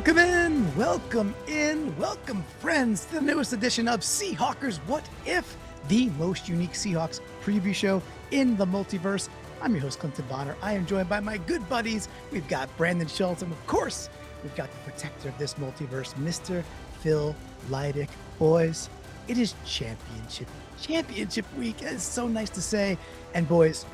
Welcome welcome friends to the newest edition of Seahawkers What If, the most unique Seahawks preview show in the multiverse. I'm your host, Clinton Bonner. I am joined by my good buddies. We've got Brandon Schultz, and of course, we've got the protector of this multiverse, Mr. Phil Leidick. Boys, it is championship week. It's so nice to say. And boys,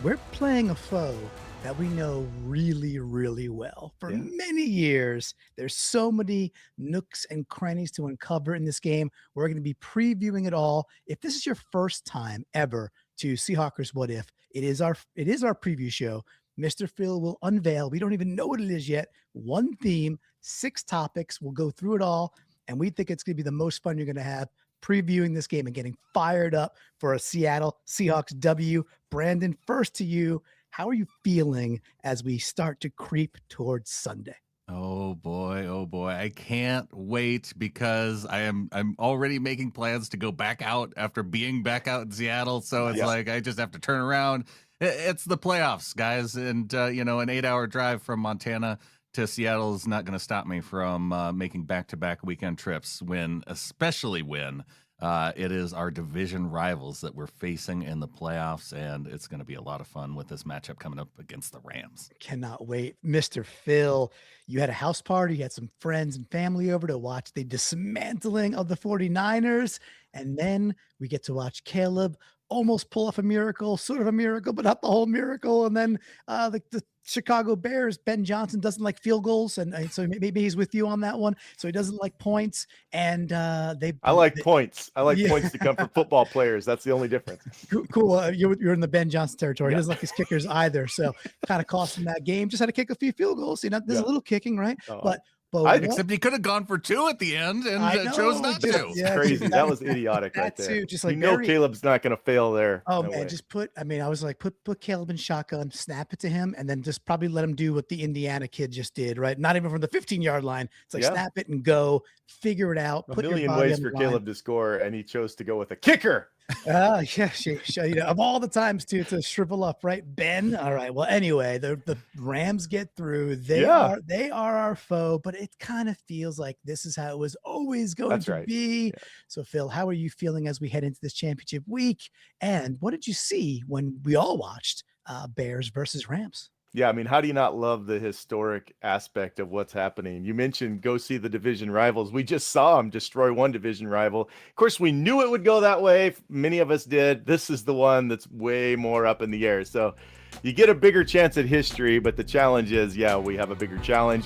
we're playing a foe that we know really, really well. For many years, there's so many nooks and crannies to uncover in this game. We're going to be previewing it all. If this is your first time ever to Seahawkers What If, it is our preview show. Mr. Phil will unveil, we don't even know what it is yet, one theme, 6 topics. We'll go through it all, and we think it's going to be the most fun you're going to have previewing this game and getting fired up for a Seattle Seahawks W. Brandon, first to you. How are you feeling as we start to creep towards Sunday? Oh boy. I can't wait because I'm already making plans to go back out after being back out in Seattle. So it's like I just have to turn around. It's the playoffs, guys. And, an 8-hour drive from Montana to Seattle is not going to stop me from making back-to-back weekend trips, especially when it is our division rivals that we're facing in the playoffs, and it's going to be a lot of fun with this matchup coming up against the Rams. Cannot wait. Mr. Phil, you had a house party, you had some friends and family over to watch the dismantling of the 49ers, and then we get to watch Caleb almost pull off a miracle, sort of a miracle, but not the whole miracle. And then the Chicago Bears, Ben Johnson doesn't like field goals, and so maybe he's with you on that one. So he doesn't like points, and I like points. I like points to come from football players. That's the only difference. Cool. You're in the Ben Johnson territory. He doesn't like his kickers either, so kind of cost him that game. Just had to kick a few field goals. There's a little kicking, right? But except he could have gone for 2 at the end and chose not to. Yeah, crazy. That was idiotic right there. Too, just like Caleb's not going to fail there. Oh no man, way. I was like, put Caleb in shotgun, snap it to him, and then just probably let him do what the Indiana kid just did, right? Not even from the 15-yard line. It's like snap it and go, figure it out. A million ways for Caleb to score, and he chose to go with a kicker. Of all the times to shrivel up, right, Ben? All right. Well, anyway, the Rams get through. They are our foe, but it kind of feels like this is how it was always going to be. Yeah. So, Phil, how are you feeling as we head into this championship week? And what did you see when we all watched Bears versus Rams? Yeah, I mean, how do you not love the historic aspect of what's happening? You mentioned go see the division rivals. We just saw them destroy one division rival. Of course, we knew it would go that way. Many of us did. This is the one that's way more up in the air. So you get a bigger chance at history, but the challenge is, we have a bigger challenge.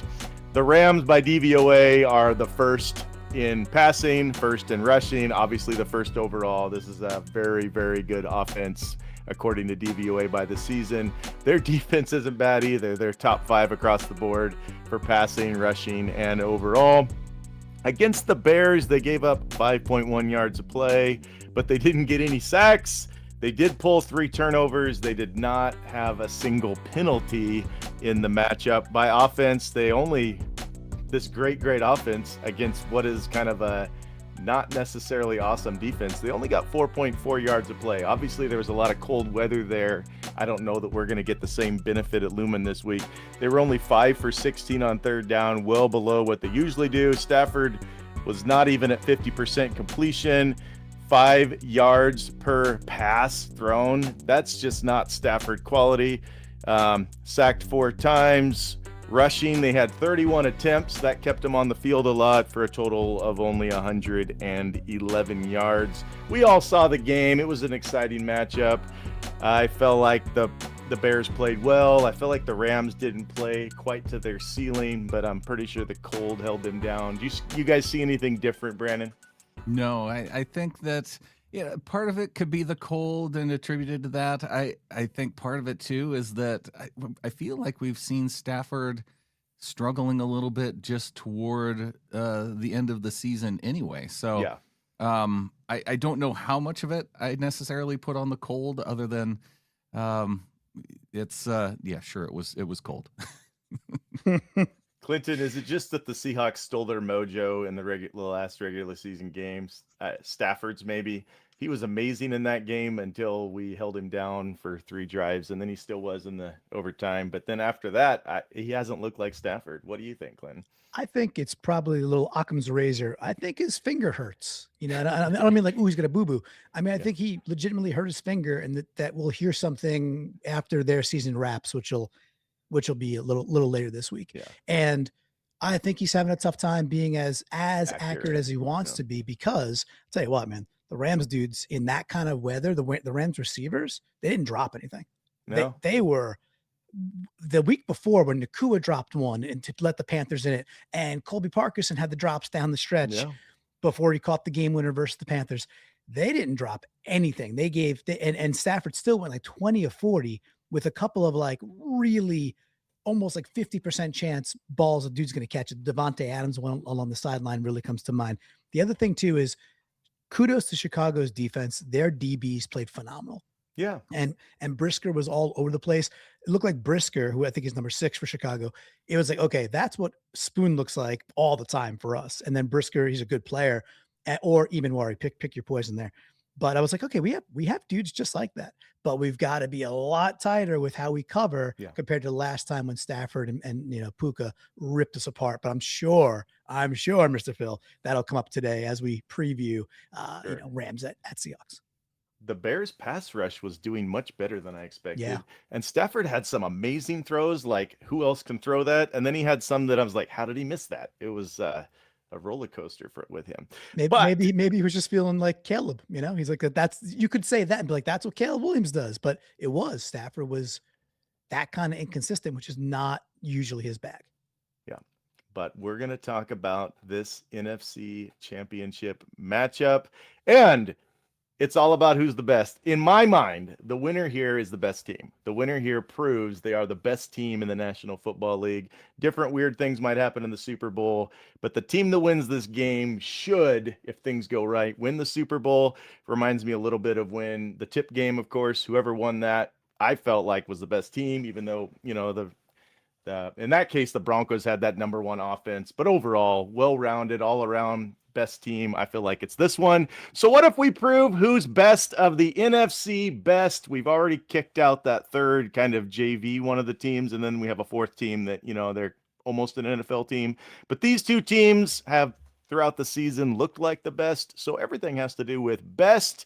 The Rams by DVOA are the first in passing, first in rushing, obviously the first overall. This is a very, very good offense according to DVOA by the season. Their defense isn't bad either. They're top 5 across the board for passing, rushing, and overall. Against the Bears, they gave up 5.1 yards of play, but they didn't get any sacks. They did pull 3 turnovers. They did not have a single penalty in the matchup. By offense, this great offense against what is kind of a not necessarily awesome defense. They only got 4.4 yards of play. Obviously, there was a lot of cold weather there. I don't know that we're going to get the same benefit at Lumen this week. They were only 5 for 16 on third down, well below what they usually do. Stafford was not even at 50% completion, 5 yards per pass thrown. That's just not Stafford quality. Sacked 4 times. Rushing, they had 31 attempts. That kept them on the field a lot for a total of only 111 yards. We all saw the game. It was an exciting matchup. I felt like the Bears played well. I felt like the Rams didn't play quite to their ceiling, but I'm pretty sure the cold held them down. Do you guys see anything different, Brandon? No, I think that part of it could be the cold and attributed to that. I think part of it too is that I feel like we've seen Stafford struggling a little bit just toward the end of the season anyway. So I don't know how much of it I necessarily put on the cold other than it was cold. Clinton, is it just that the Seahawks stole their mojo in the last regular season games? Stafford's maybe. He was amazing in that game until we held him down for 3 drives, and then he still was in the overtime. But then after that, he hasn't looked like Stafford. What do you think, Clinton? I think it's probably a little Occam's razor. I think his finger hurts. You know, and I don't mean like, ooh, he's got a boo-boo. I mean, I think he legitimately hurt his finger, and that we'll hear something after their season wraps, which will be a little later this week. Yeah. And I think he's having a tough time being as accurate as he wants to be, because I'll tell you what, man, the Rams dudes in that kind of weather, the Rams receivers, they didn't drop anything. No. They were the week before when Nakua dropped one and to let the Panthers in it, and Colby Parkinson had the drops down the stretch before he caught the game winner versus the Panthers. They didn't drop anything. They gave and Stafford still went like 20 of 40 with a couple of like really almost like 50% chance balls a dude's going to catch it. Devontae Adams one along the sideline really comes to mind. The other thing too is kudos to Chicago's defense. Their DBs played phenomenal. Yeah. And Brisker was all over the place. It looked like Brisker, who I think is number 6 for Chicago. It was like, okay, that's what Spoon looks like all the time for us. And then Brisker, he's a good player, or even Worry, pick your poison there. But I was like, okay, we have dudes just like that, but we've got to be a lot tighter with how we cover compared to the last time when Stafford and Puka ripped us apart. But I'm sure, Mr. Phil, that'll come up today as we preview, Rams at Seahawks. The Bears pass rush was doing much better than I expected. Yeah. And Stafford had some amazing throws. Like, who else can throw that? And then he had some that I was like, how did he miss that? It was a roller coaster with him. Maybe he was just feeling like Caleb, he's like, you could say that and be like, that's what Caleb Williams does. But Stafford was that kind of inconsistent, which is not usually his bag. Yeah. But we're going to talk about this NFC championship matchup, and it's all about who's the best. In my mind, the winner here is the best team. The winner here proves they are the best team in the National Football League. Different weird things might happen in the Super Bowl, but the team that wins this game should, if things go right, win the Super Bowl. Reminds me a little bit of when the tip game, of course, whoever won that, I felt like was the best team, even though, in that case, the Broncos had that number 1 offense, but overall, well-rounded, all around best team. I feel like it's this one. So what if we prove who's best of the NFC best? We've already kicked out that third kind of JV one of the teams, and then we have a fourth team that, they're almost an NFL team. But these two teams have throughout the season looked like the best. So everything has to do with best.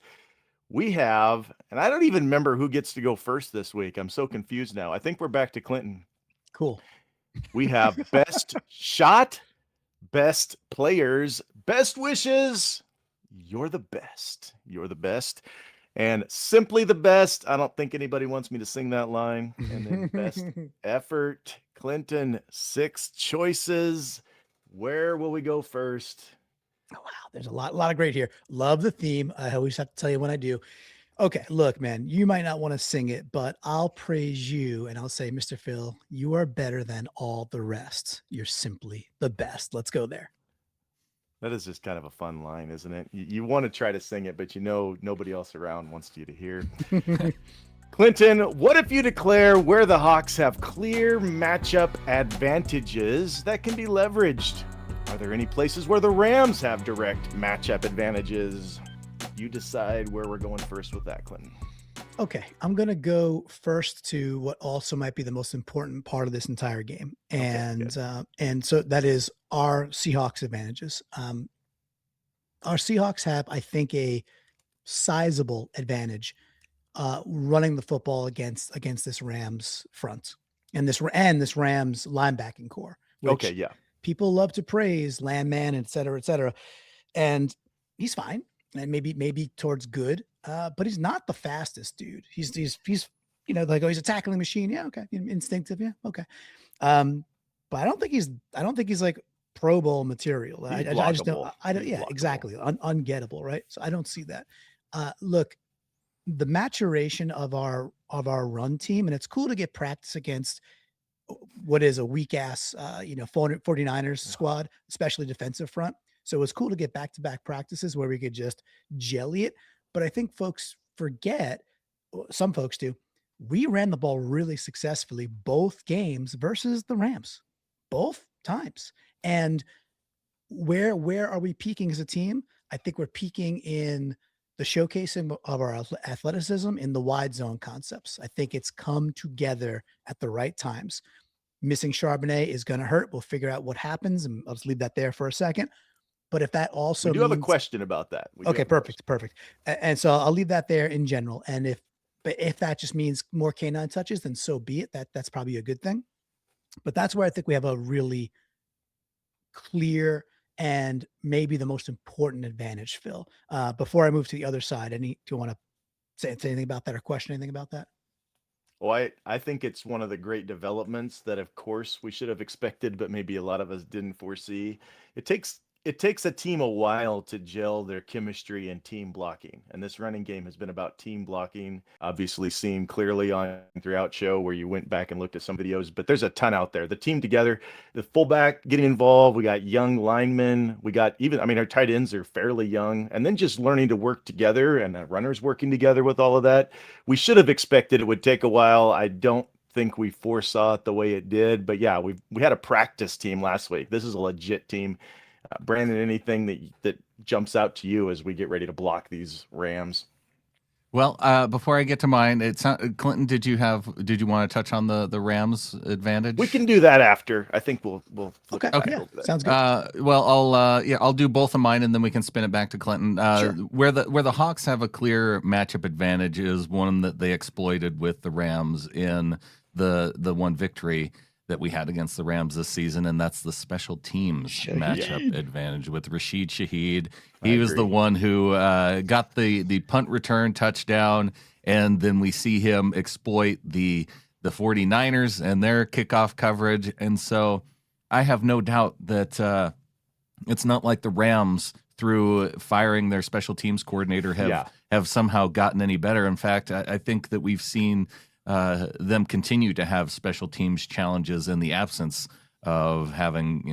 We have, and I don't even remember who gets to go first this week. I'm so confused now. I think we're back to Clinton. Cool. We have best shot, best players, best wishes. You're the best. You're the best. And simply the best. I don't think anybody wants me to sing that line. And then best effort. Clinton, 6 choices. Where will we go first? Oh, wow. There's a lot of great here. Love the theme. I always have to tell you when I do. Okay, look, man, you might not want to sing it, but I'll praise you and I'll say, Mr. Phil, you are better than all the rest. You're simply the best. Let's go there. That is just kind of a fun line, isn't it? You want to try to sing it, but nobody else around wants you to hear. Clinton, what if you declare where the Hawks have clear matchup advantages that can be leveraged? Are there any places where the Rams have direct matchup advantages? You decide where we're going first with that, Clinton. Okay, I'm going to go first to what also might be the most important part of this entire game. And so that is our Seahawks advantages. Our Seahawks have, I think, a sizable advantage running the football against this Rams front and this Rams linebacking core. Which people love to praise, Landman, et cetera, and he's fine. And maybe towards good, but he's not the fastest dude. He's he's a tackling machine. Yeah, okay, instinctive. Yeah, okay. But I don't think he's like Pro Bowl material. I just don't. Yeah, exactly. Ungettable, right? So I don't see that. Look, the maturation of our run team, and it's cool to get practice against what is a weak ass 49ers squad, especially defensive front. So it was cool to get back-to-back practices where we could just jelly it. But I think folks forget, some folks do, we ran the ball really successfully both games versus the Rams, both times. And where are we peaking as a team? I think we're peaking in the showcasing of our athleticism in the wide zone concepts. I think it's come together at the right times. Missing Charbonnet is going to hurt. We'll figure out what happens, and I'll just leave that there for a second. But if that also we do have a means, question about that. okay, perfect. And so I'll leave that there in general. And if that just means more canine touches, then so be it. That's probably a good thing. But that's where I think we have a really clear and maybe the most important advantage, Phil. Before I move to the other side, do you want to say anything about that or question anything about that? Well, I think it's one of the great developments that, of course, we should have expected, but maybe a lot of us didn't foresee. It takes a team a while to gel their chemistry and team blocking. And this running game has been about team blocking, obviously seen clearly on throughout show where you went back and looked at some videos, but there's a ton out there. The team together, the fullback getting involved. We got young linemen. We got our tight ends are fairly young, and then just learning to work together and the runners working together with all of that. We should have expected it would take a while. I don't think we foresaw it the way it did, but yeah, we had a practice team last week. This is a legit team. Brandon, anything that jumps out to you as we get ready to block these Rams? Well, before I get to mine, Clinton, did you want to touch on the Rams advantage? We can do that after. I think we'll okay. Yeah, sounds good. Well, I'll do both of mine and then we can spin it back to Clinton. Sure. Where the Hawks have a clear matchup advantage is one that they exploited with the Rams in the one victory that we had against the Rams this season, and that's the special teams matchup advantage with Rashid Shaheed. He was the one who got the punt return touchdown, and then we see him exploit the 49ers and their kickoff coverage. And so I have no doubt that it's not like the Rams, through firing their special teams coordinator, have somehow gotten any better. In fact, I think that we've seen them continue to have special teams challenges in the absence of having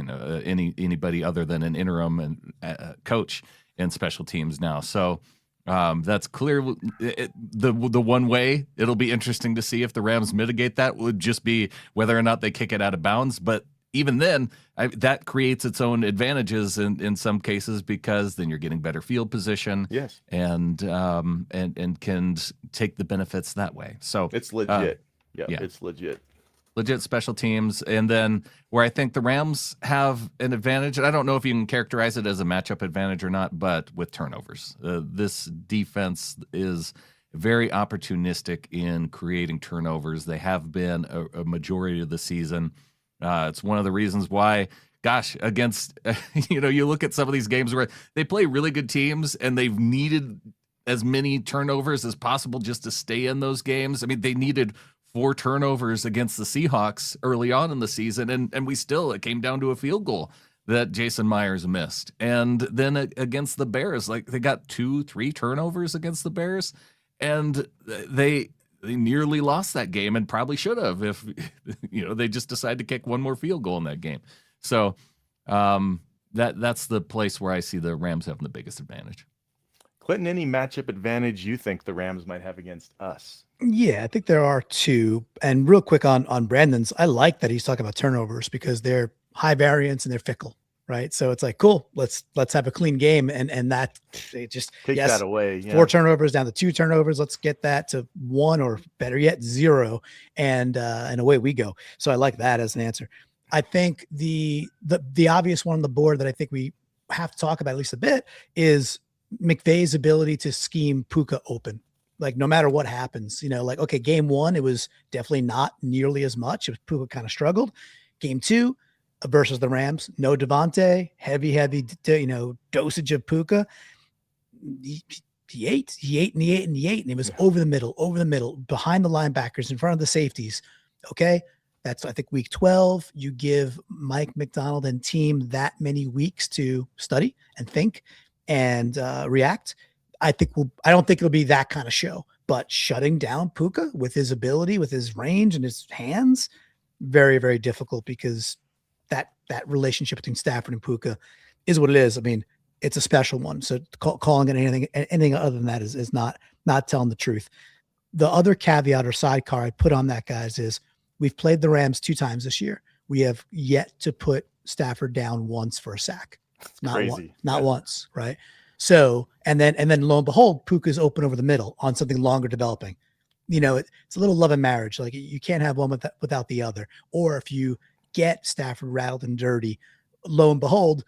anybody other than an interim and coach in special teams now. So that's clear. The one way it'll be interesting to see if the Rams mitigate that would just be whether or not they kick it out of bounds. But even then, that creates its own advantages in some cases, because then you're getting better field position, yes, and can take the benefits that way. So it's legit. It's legit special teams. And then where I think the Rams have an advantage, and I don't know if you can characterize it as a matchup advantage or not, but with turnovers, this defense is very opportunistic in creating turnovers. They have been a majority of the season. It's one of the reasons why, against, you look at some of these games where they play really good teams and they've needed as many turnovers as possible just to stay in those games. I mean, they needed 4 turnovers against the Seahawks early on in the season, and it came down to a field goal that Jason Myers missed. And then against the Bears, they got 2-3 turnovers against the Bears, and they nearly lost that game and probably should have if they just decided to kick one more field goal in that game. So that's the place where I see the Rams having the biggest advantage. Clinton, any matchup advantage you think the Rams might have against us? Yeah, I think there are two. And real quick on Brandon's, I like that he's talking about turnovers because they're high variance and they're fickle. Right. So it's like, cool, let's have a clean game. And that it just take that away. Yeah. 4 turnovers down to 2 turnovers. Let's get that to 1, or better yet, 0. And away we go. So I like that as an answer. I think the obvious one on the board that I think we have to talk about at least a bit is McVay's ability to scheme Puka open. No matter what happens, okay, game 1, it was definitely not nearly as much. It was Puka kind of struggled. Game 2, versus the Rams, no Devontae, heavy, dosage of Puka. He ate, and it was over the middle, behind the linebackers, in front of the safeties. Okay. That's, I think, week 12. You give Mike Macdonald and team that many weeks to study and think and react. I don't think it'll be that kind of show, but shutting down Puka with his ability, with his range and his hands, very, very difficult, because that relationship between Stafford and Puka is what it is. I mean, it's a special one. So calling it anything other than that is not telling the truth. The other caveat or sidecar I put on that, guys, is we've played the Rams 2 times this year. We have yet to put Stafford down once for a sack. Not once, right? So, and then lo and behold, Puka's open over the middle on something longer developing. It's a little love and marriage. Like you can't have one without the other. Or if you get Stafford rattled and dirty, lo and behold,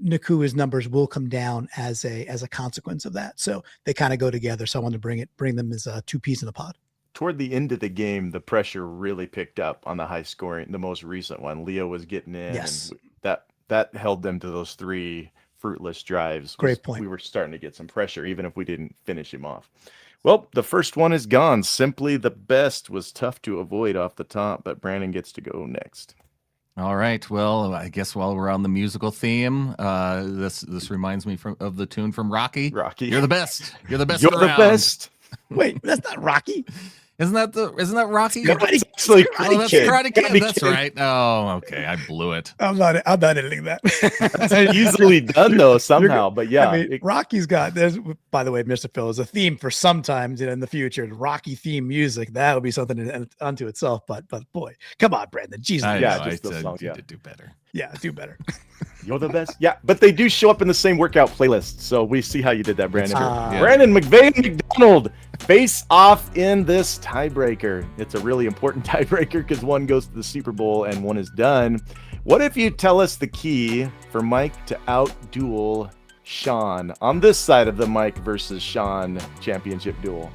Nakua's numbers will come down as a consequence of that. So they kind of go together. So I want to bring them as two peas in a pod. Toward the end of the game, the pressure really picked up on the high scoring, the most recent one. Leo was getting in. Yes. And that held them to those 3 fruitless drives. Great point. We were starting to get some pressure, even if we didn't finish him off. Well, the first one is gone. Simply the best was tough to avoid off the top, but Brandon gets to go next. All right. Well, I guess while we're on the musical theme, this reminds me of the tune from Rocky. Rocky. You're the best. You're the best. You're the best. Wait, that's not Rocky. Isn't that Rocky? It's actually Karate Kid. Karate Kid. That's right. Oh, okay. I blew it. I'm not editing that. That's easily done though somehow. But yeah, I mean, Rocky's got. There's, by the way, Mr. Phil, is a theme for sometimes in the future. Rocky theme music that would be something unto itself. But boy, come on, Brandon. Jesus. I said you did do better. Yeah, do better. You're the best. Yeah, but they do show up in the same workout playlist. So we see how you did that, Brandon. Brandon, McVay, and Macdonald face off in this tiebreaker. It's a really important tiebreaker because one goes to the Super Bowl and one is done. What if you tell us the key for Mike to out-duel Sean on this side of the Mike versus Sean championship duel?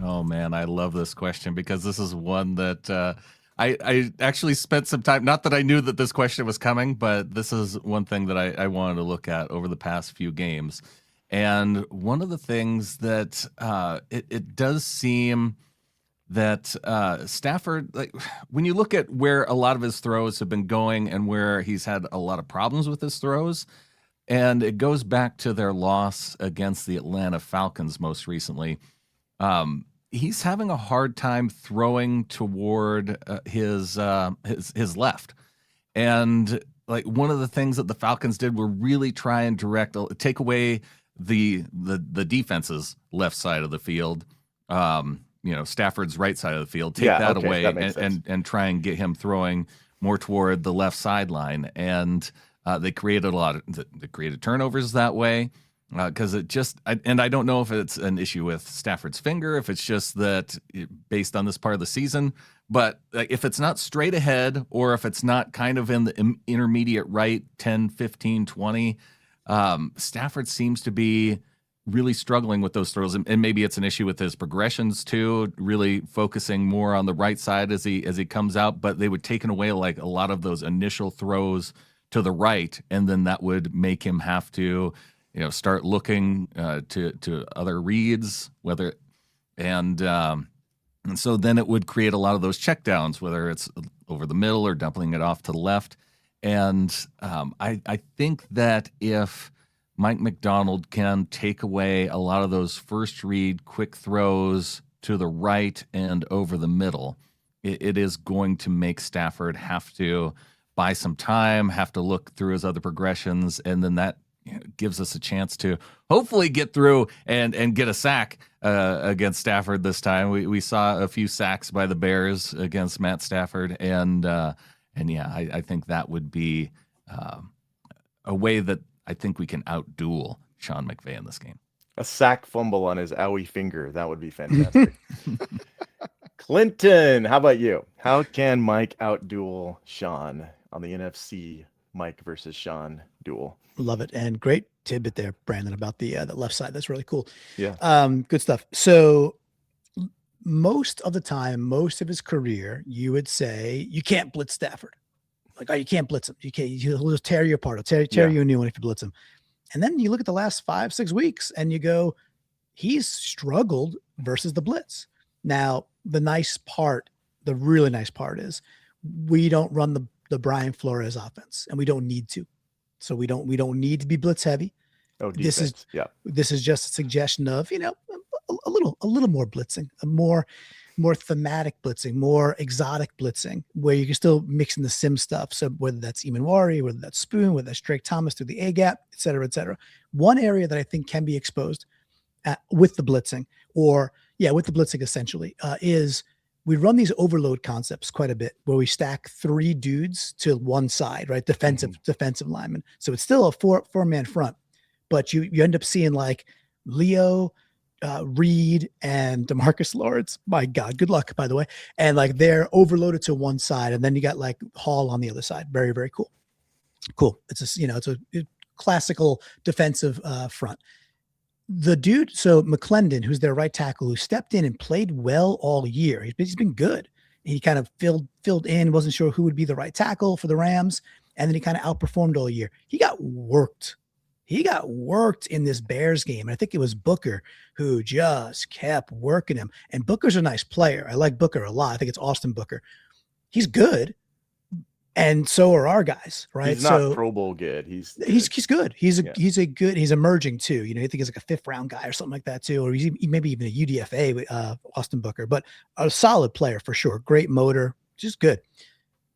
Oh, man, I love this question because this is one that I actually spent some time, not that I knew that this question was coming, but this is one thing that I wanted to look at over the past few games. And one of the things that it does seem that Stafford, like when you look at where a lot of his throws have been going and where he's had a lot of problems with his throws, and it goes back to their loss against the Atlanta Falcons most recently. He's having a hard time throwing toward his left, and like one of the things that the Falcons did were really try and take away the defense's left side of the field. Stafford's right side of the field, take that away and try and get him throwing more toward the left sideline. And they created they created turnovers that way. Because I don't know if it's an issue with Stafford's finger, if it's just that based on this part of the season, but if it's not straight ahead or if it's not kind of in the intermediate right, 10, 15, 20, Stafford seems to be really struggling with those throws. And maybe it's an issue with his progressions too, really focusing more on the right side as he comes out, but they would taken away like a lot of those initial throws to the right. And then that would make him have to start looking to other reads, and so then it would create a lot of those checkdowns, whether it's over the middle or dumping it off to the left. And I think that if Mike Macdonald can take away a lot of those first read quick throws to the right and over the middle, it is going to make Stafford have to buy some time, have to look through his other progressions, and then that gives us a chance to hopefully get through and get a sack against Stafford this time. We saw a few sacks by the Bears against Matt Stafford, and I think that would be a way that I think we can out-duel Sean McVay in this game. A sack fumble on his owie finger. That would be fantastic. Clinton, how about you? How can Mike out-duel Sean on the NFC Mike versus Sean duel? Love it. And great tidbit there, Brandon, about the left side. That's really cool. Yeah. Good stuff. So most of the time, most of his career, you would say you can't blitz Stafford. Like, oh, you can't blitz him. You can't. He'll just tear you apart. He'll tear you a new one if you blitz him. And then you look at the last 5-6 weeks and you go, he's struggled versus the blitz. Now, the really nice part is we don't run the Brian Flores offense, and we don't need to. So we don't need to be blitz heavy. Oh, defense. This is just a suggestion of, a little more blitzing, a more thematic blitzing, more exotic blitzing, where you can still mix in the sim stuff. So whether that's Eamon, whether that's Spoon, whether that's Drake Thomas through the A gap, et cetera, et cetera. One area that I think can be exposed with the blitzing, essentially, is we run these overload concepts quite a bit, where we stack 3 dudes to one side, right? Defensive lineman. So it's still a four-man front, but you end up seeing like Leo, Reed, and DeMarcus Lawrence. My God, good luck, by the way. And like they're overloaded to one side, and then you got like Hall on the other side. Very, very cool. Cool. It's a it's a classical defensive front. The dude, so McClendon, who's their right tackle, who stepped in and played well all year. He's been good. He kind of filled in, wasn't sure who would be the right tackle for the Rams, and then he kind of outperformed all year. He got worked. He got worked in this Bears game. And I think it was Booker who just kept working him. And Booker's a nice player. I like Booker a lot. I think it's Austin Booker. He's good. And so are our guys, right? He's not Pro Bowl good. He's good. He's emerging too. You know, I think he's like a 5th round guy or something like that too, or he's maybe even a UDFA with Austin Booker, but a solid player for sure. Great motor, just good,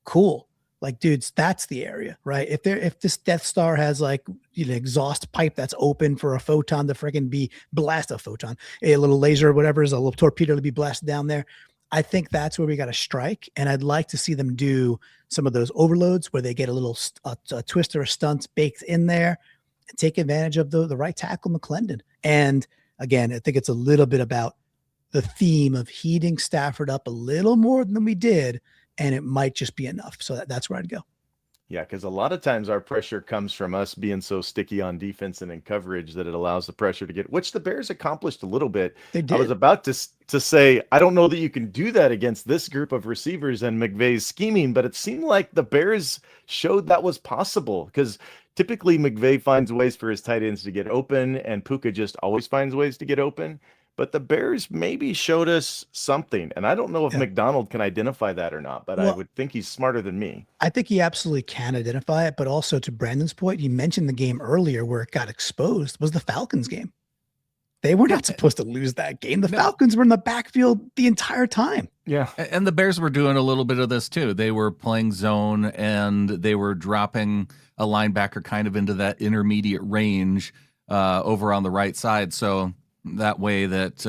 cool. Like, dudes, that's the area, right? If this Death Star has like exhaust pipe that's open for a photon to freaking be a little laser or whatever is a little torpedo to be blasted down there. I think that's where we got to strike. And I'd like to see them do some of those overloads where they get a little a twist or a stunt baked in there and take advantage of the right tackle, McClendon. And again, I think it's a little bit about the theme of heating Stafford up a little more than we did. And it might just be enough. So that's where I'd go. Yeah, because a lot of times our pressure comes from us being so sticky on defense and in coverage that it allows the pressure to get, which the Bears accomplished a little bit. They did. I was about to say, I don't know that you can do that against this group of receivers and McVay's scheming, but it seemed like the Bears showed that was possible because typically McVay finds ways for his tight ends to get open and Puka just always finds ways to get open. But the Bears maybe showed us something. And I don't know if Macdonald can identify that or not, but I would think he's smarter than me. I think he absolutely can identify it. But also to Brandon's point, he mentioned the game earlier where it got exposed was the Falcons game. They were not supposed to lose that game. The Falcons were in the backfield the entire time. Yeah. And the Bears were doing a little bit of this too. They were playing zone and they were dropping a linebacker kind of into that intermediate range over on the right side. So that way that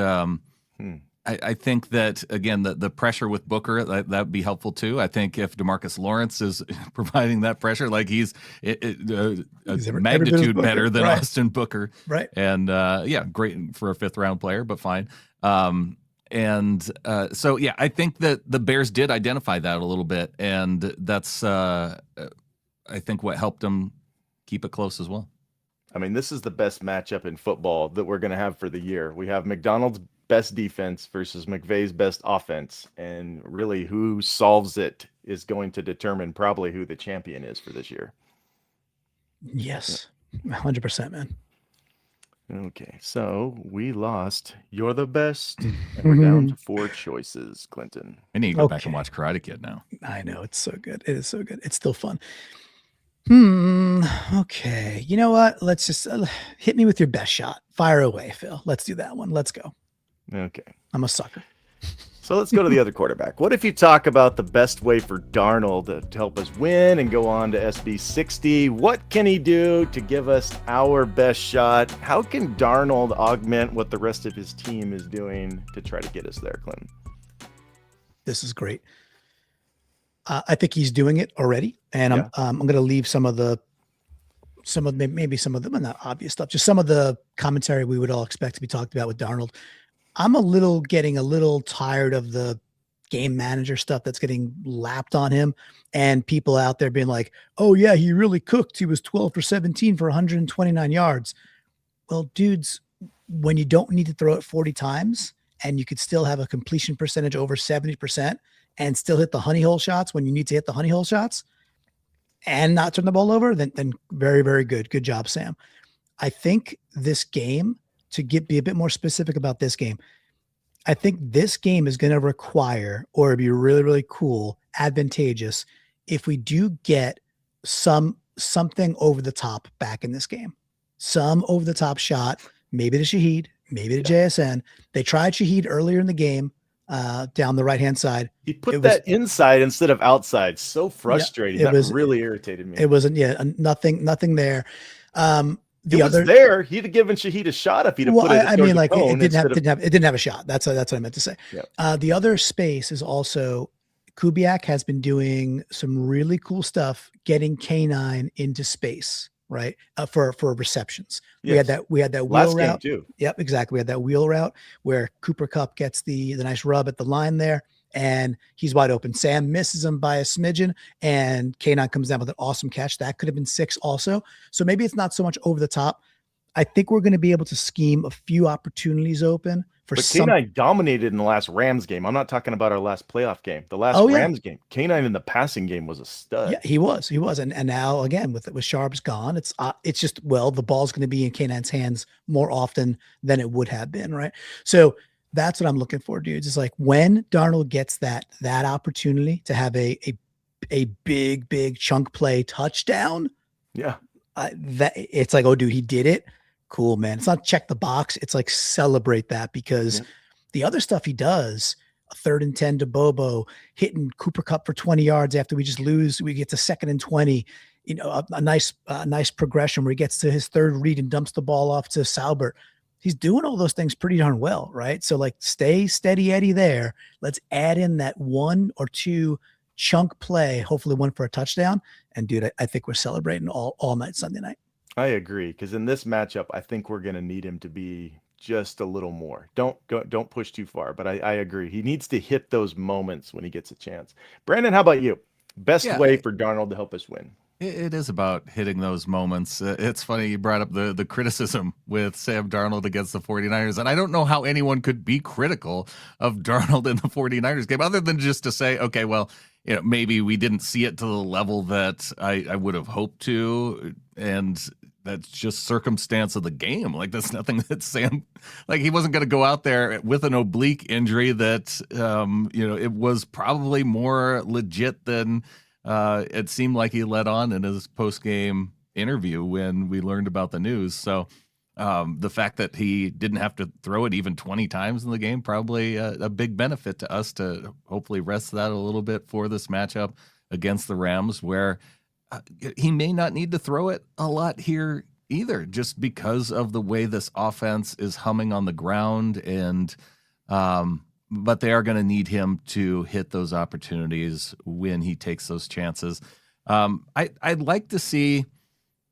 I think that, again, the pressure with Booker, that'd be helpful too. I think if DeMarcus Lawrence is providing that pressure, like he's magnitude better than Austin Booker. Right. And great for a 5th round player, but fine. So, I think that the Bears did identify that a little bit. And that's, I think, what helped them keep it close as well. I mean, this is the best matchup in football that we're going to have for the year. We have Macdonald's best defense versus McVay's best offense. And really who solves it is going to determine probably who the champion is for this year. Yes, 100%, man. Okay, so we lost. You're the best. And we're down to 4 choices, Clinton. I need to go back and watch Karate Kid now. I know. It's so good. It is so good. It's still fun. Okay. You know what? Let's just hit me with your best shot. Fire away, Phil. Let's do that one. Let's go. Okay. I'm a sucker. So let's go to the other quarterback. What if you talk about the best way for Darnold to help us win and go on to SB60? What can he do to give us our best shot? How can Darnold augment what the rest of his team is doing to try to get us there, Clinton? This is great. I think he's doing it already, and I'm going to leave some of the not obvious stuff, just some of the commentary we would all expect to be talked about with Darnold. I'm getting a little tired of the game manager stuff that's getting lapped on him, and people out there being like, "Oh yeah, he really cooked. He was 12 for 17 for 129 yards." Well, dudes, when you don't need to throw it 40 times and you could still have a completion percentage over 70%. And still hit the honey hole shots when you need to hit the honey hole shots and not turn the ball over, then very, very good. Good job, Sam. I think this game, be a bit more specific about this game, I think this game is going to require, or it'd be really, really cool, advantageous, if we do get something over the top back in this game. Some over the top shot, maybe to Shaheed, maybe to JSN. They tried Shaheed earlier in the game. Down the right-hand side. He put that inside instead of outside. So frustrating. That really irritated me. It wasn't, nothing there. There. He'd have given Shaheed a shot if he'd have put it. I mean, like it didn't have a shot. That's what I meant to say. Yeah. The other space is also Kubiak has been doing some really cool stuff, getting K9 into space, right? For receptions. Yes. We had that wheel Last game route too. Yep, exactly. We had that wheel route where Cooper Kupp gets the nice rub at the line there, and he's wide open. Sam misses him by a smidgen, and K9 comes down with an awesome catch. That could have been 6 also. So maybe it's not so much over the top. I think we're going to be able to scheme a few opportunities open for But some. K9 dominated in the last Rams game. I'm not talking about our last playoff game. The last Rams game. K9 in the passing game was a stud. Yeah, he was. And now again with Sharp's gone, it's just, well, the ball's going to be in K9's hands more often than it would have been, right? So that's what I'm looking for, dudes. It's like when Darnold gets that opportunity to have a big chunk play touchdown. Yeah. That it's like, oh, dude, he did it. Cool, man. It's not check the box. It's like celebrate that, because the other stuff he does, a 3rd and 10 to Bobo, hitting Cooper Kupp for 20 yards after we just lose, we get to 2nd and 20, you know, a nice progression where he gets to his 3rd read and dumps the ball off to Salbert. He's doing all those things pretty darn well, right? So like stay steady Eddie there. Let's add in that 1 or 2 chunk play, hopefully one for a touchdown. And dude, I think we're celebrating all night Sunday night. I agree, because in this matchup, I think we're going to need him to be just a little more. Don't push too far, but I agree. He needs to hit those moments when he gets a chance. Brandon, how about you? Best way for Darnold to help us win? It is about hitting those moments. It's funny you brought up the criticism with Sam Darnold against the 49ers, and I don't know how anyone could be critical of Darnold in the 49ers game other than just to say, okay, well, you know, maybe we didn't see it to the level that I would have hoped to, and that's just circumstance of the game. Like, that's nothing that Sam, like, he wasn't going to go out there with an oblique injury that, you know, it was probably more legit than it seemed like he let on in his post-game interview when we learned about the news. So the fact that he didn't have to throw it even 20 times in the game, probably a big benefit to us to hopefully rest that a little bit for this matchup against the Rams, where he may not need to throw it a lot here either, just because of the way this offense is humming on the ground. And but they are going to need him to hit those opportunities when he takes those chances. I'd like to see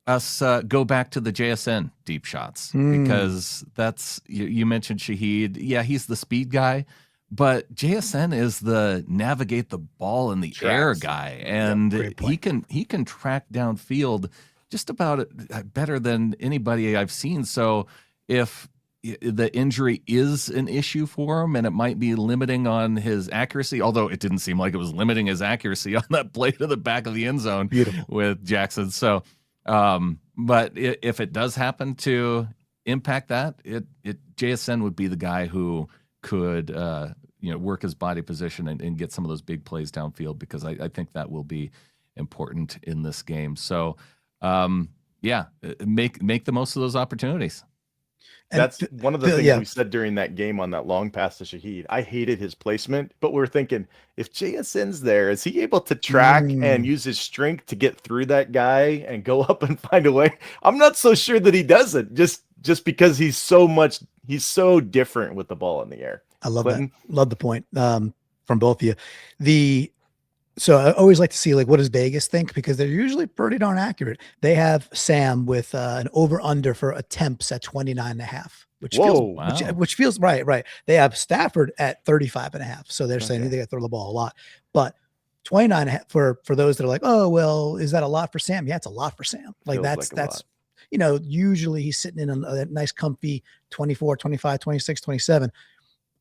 us go back to the JSN deep shots, because that's, you mentioned Shaheed. Yeah, he's the speed guy, but JSN is the navigate the ball in the air guy, and he can track downfield just about better than anybody I've seen. So if the injury is an issue for him and it might be limiting on his accuracy, although it didn't seem like it was limiting his accuracy on that play to the back of the end zone with Jackson. So, but if it does happen to impact that, JSN would be the guy who could, work his body position and get some of those big plays downfield, because I think that will be important in this game. So, make the most of those opportunities. That's one of the things we said during that game on that long pass to Shaheed. I hated his placement, but we're thinking, if JSN's there, is he able to track and use his strength to get through that guy and go up and find a way? I'm not so sure that he does it, just because he's so different with the ball in the air. I love that. Love the point from both of you. So I always like to see, like, what does Vegas think? Because they're usually pretty darn accurate. They have Sam with an over-under for attempts at 29.5, which feels right. They have Stafford at 35.5. So they're saying they got to throw the ball a lot. But 29.5 for those that are like, oh, well, is that a lot for Sam? Yeah, it's a lot for Sam. Like, that's usually he's sitting in a nice comfy 24, 25, 26, 27.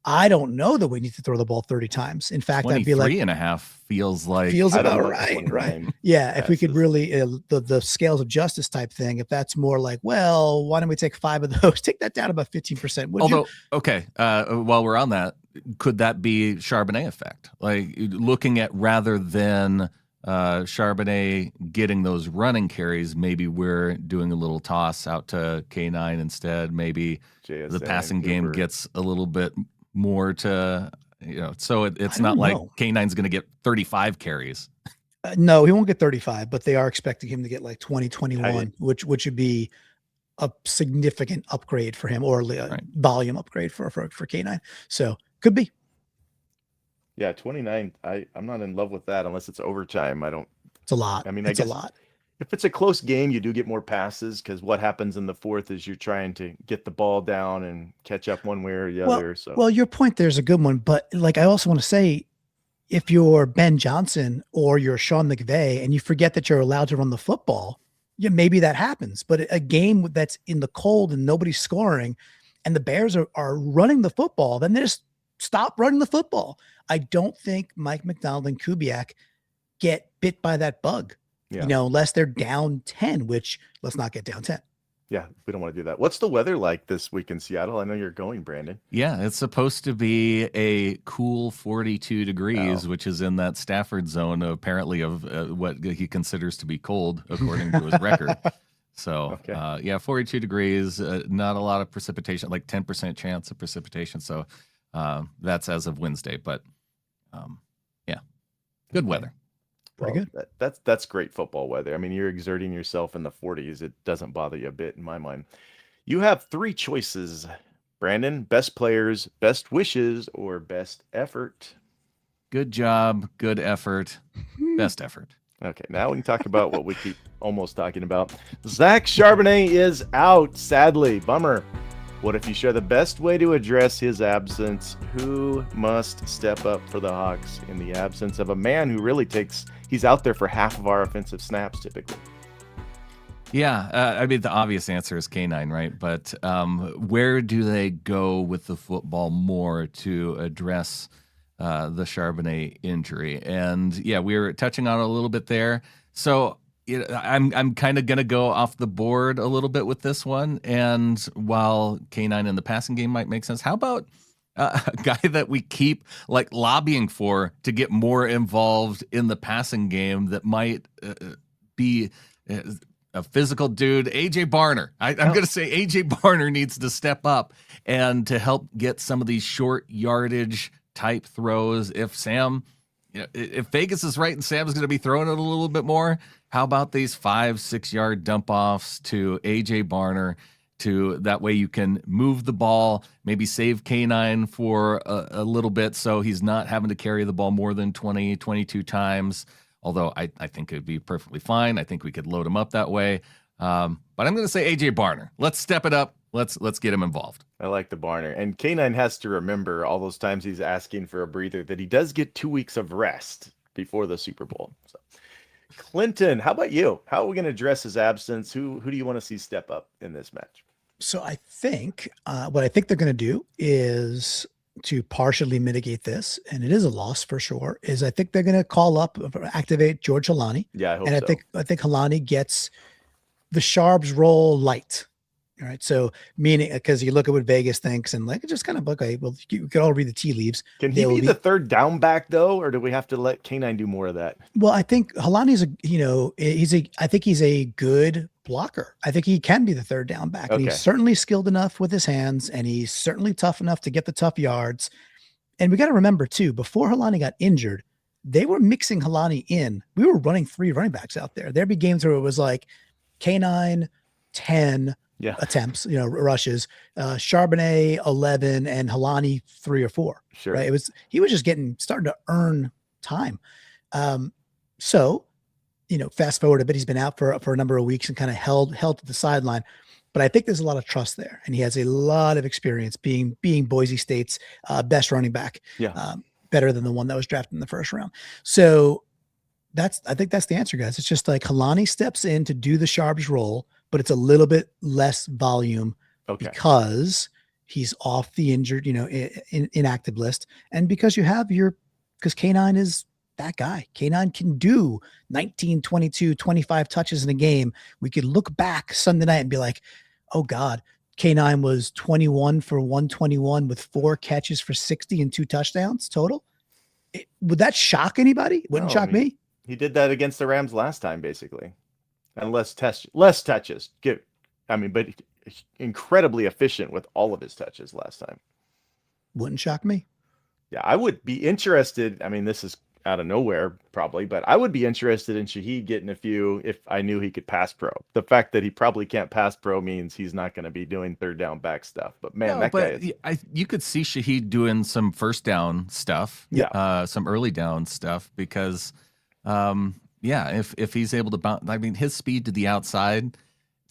I don't know that we need to throw the ball 30 times. In fact, I'd be like 3.5 feels about right. Yeah. If we could really, the scales of justice type thing, if that's more like, well, why don't we take 5 of those, take that down about 15%. While we're on that, could that be Charbonnet effect? Like, looking at, rather than Charbonnet getting those running carries, maybe we're doing a little toss out to K9 instead. Maybe the passing game gets a little bit more to, so it's not like K9's going to get 35 carries. No, he won't get 35, but they are expecting him to get like 20, 21, which would be a significant upgrade for him, or a volume upgrade for K9. So could be. Yeah, 29. I'm not in love with that unless it's overtime. It's a lot. I mean, it's a lot. If it's a close game, you do get more passes because what happens in the fourth is you're trying to get the ball down and catch up one way or the other. So, well, your point there's a good one, but like I also want to say, if you're Ben Johnson or you're Sean McVay and you forget that you're allowed to run the football, yeah, maybe that happens. But a game that's in the cold and nobody's scoring, and the Bears are running the football, then they just stop running the football. I don't think Mike Macdonald and Kubiak get bit by that bug. yeah. Unless they're down 10, which let's not get down 10. Yeah, we don't want to do that. What's the weather like this week in Seattle? I know you're going, Brandon. Yeah, it's supposed to be a cool 42 degrees, which is in that Stafford zone, apparently, of what he considers to be cold, according to his record. So, Okay. 42 degrees, not a lot of precipitation, like 10% chance of precipitation. So that's as of Wednesday. But, good weather. Pretty good. That's great football weather. I mean, you're exerting yourself in the 40s. It doesn't bother you a bit in my mind. You have three choices, Brandon: best players, best wishes, or best effort. Good job, good effort, best effort. Okay, now we can talk about what we keep almost talking about. Zach Charbonnet is out, sadly. Bummer. What if you share the best way to address his absence? Who must step up for the Hawks in the absence of a man who really he's out there for half of our offensive snaps typically? Yeah, I mean, the obvious answer is K9, right? But where do they go with the football more to address the Charbonnet injury? And yeah, we were touching on it a little bit there. So I'm kind of going to go off the board a little bit with this one. And while K9 in the passing game might make sense, how about a guy that we keep like lobbying for to get more involved in the passing game that might be a physical dude? AJ Barner. I'm going to say AJ Barner needs to step up and to help get some of these short yardage type throws. If Vegas is right and Sam's going to be throwing it a little bit more, how about these 5-6 yard dump offs to AJ Barner? That way you can move the ball, maybe save K9 for a little bit so he's not having to carry the ball more than 20, 22 times. Although I think it'd be perfectly fine. I think we could load him up that way. But I'm going to say AJ Barner. Let's step it up. Let's get him involved. I like the Barner. And K9 has to remember all those times he's asking for a breather that he does get 2 weeks of rest before the Super Bowl. So, Clinton, how about you? How are we going to address his absence? Who do you want to see step up in this match? So I think what I think they're going to do is to partially mitigate this, and it is a loss for sure, is I think they're going to call up, activate George Halani. Yeah, I hope and so. I think Halani gets the Sharps role light. All right. So meaning, because you look at what Vegas thinks and like, it just kind of, okay, well, you could all read the tea leaves. Can he be the third down back though? Or do we have to let K9 do more of that? Well, I think Halani's I think he's a good blocker. I think he can be the third down back. Okay. And he's certainly skilled enough with his hands, and he's certainly tough enough to get the tough yards. And we got to remember too, before Halani got injured, they were mixing Halani in. We were running 3 running backs out there. There'd be games where it was like K9, 10 attempts, rushes, Charbonnet 11, and Halani 3 or 4. Sure. Right. He was just starting to earn time. So, fast forward a bit, he's been out for a number of weeks and kind of held to the sideline. But I think there's a lot of trust there, and he has a lot of experience being Boise State's best running back. Yeah. Better than the one that was drafted in the first round. So I think that's the answer, guys. It's just like Halani steps in to do the Sharps role, but it's a little bit less volume because he's off the injured, inactive list. And because because K9 is that guy. K9 can do 19, 22, 25 touches in a game. We could look back Sunday night and be like, oh God, K9 was 21 for 121 with 4 catches for 60 and 2 touchdowns total. Would that shock anybody? It wouldn't shock me. He did that against the Rams last time, basically. And less touches. But incredibly efficient with all of his touches last time. Wouldn't shock me. Yeah, I would be interested. I mean, this is out of nowhere probably, but I would be interested in Shaheed getting a few if I knew he could pass pro. The fact that he probably can't pass pro means he's not going to be doing third down back stuff. But man, you could see Shaheed doing some first down stuff, some early down stuff, because Yeah, if he's able to bounce, I mean, his speed to the outside,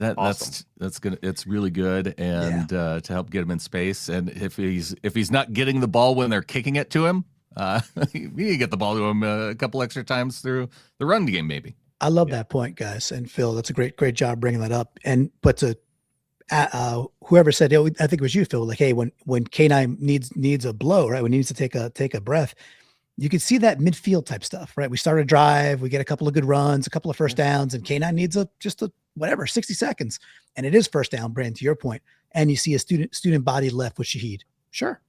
Awesome. that's gonna, it's really good, and to help get him in space. And if he's not getting the ball when they're kicking it to him, you can get the ball to him a couple extra times through the run game, maybe. I love that point, guys. And Phil, that's a great job bringing that up. But to whoever said it, I think it was you, Phil. Like, hey, when K9 needs a blow, right? When he needs to take a breath, you can see that midfield type stuff, right? We start a drive, we get a couple of good runs, a couple of first downs, and K9 needs just a whatever 60 seconds, and it is first down. Brandon, to your point, and you see a student body left with Shaheed. Sure,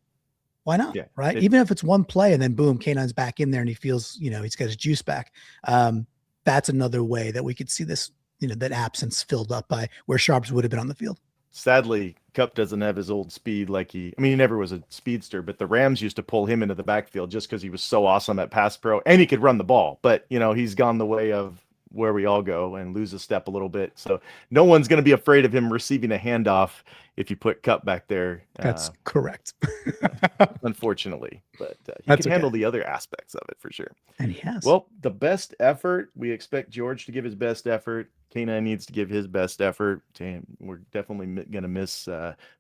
why not? Yeah, right. Even if it's one play and then boom, K9's back in there and he feels, he's got his juice back. That's another way that we could see this, that absence filled up by where Sharps would have been on the field. Sadly, Kupp doesn't have his old speed he never was a speedster, but the Rams used to pull him into the backfield just because he was so awesome at pass pro and he could run the ball. But, he's gone the way of where we all go and lose a step a little bit. So no one's going to be afraid of him receiving a handoff if you put Kupp back there. That's correct. Unfortunately, but he can handle the other aspects of it for sure. And he has. Well, the best effort, we expect George to give his best effort. K9 needs to give his best effort. Damn, we're definitely going to miss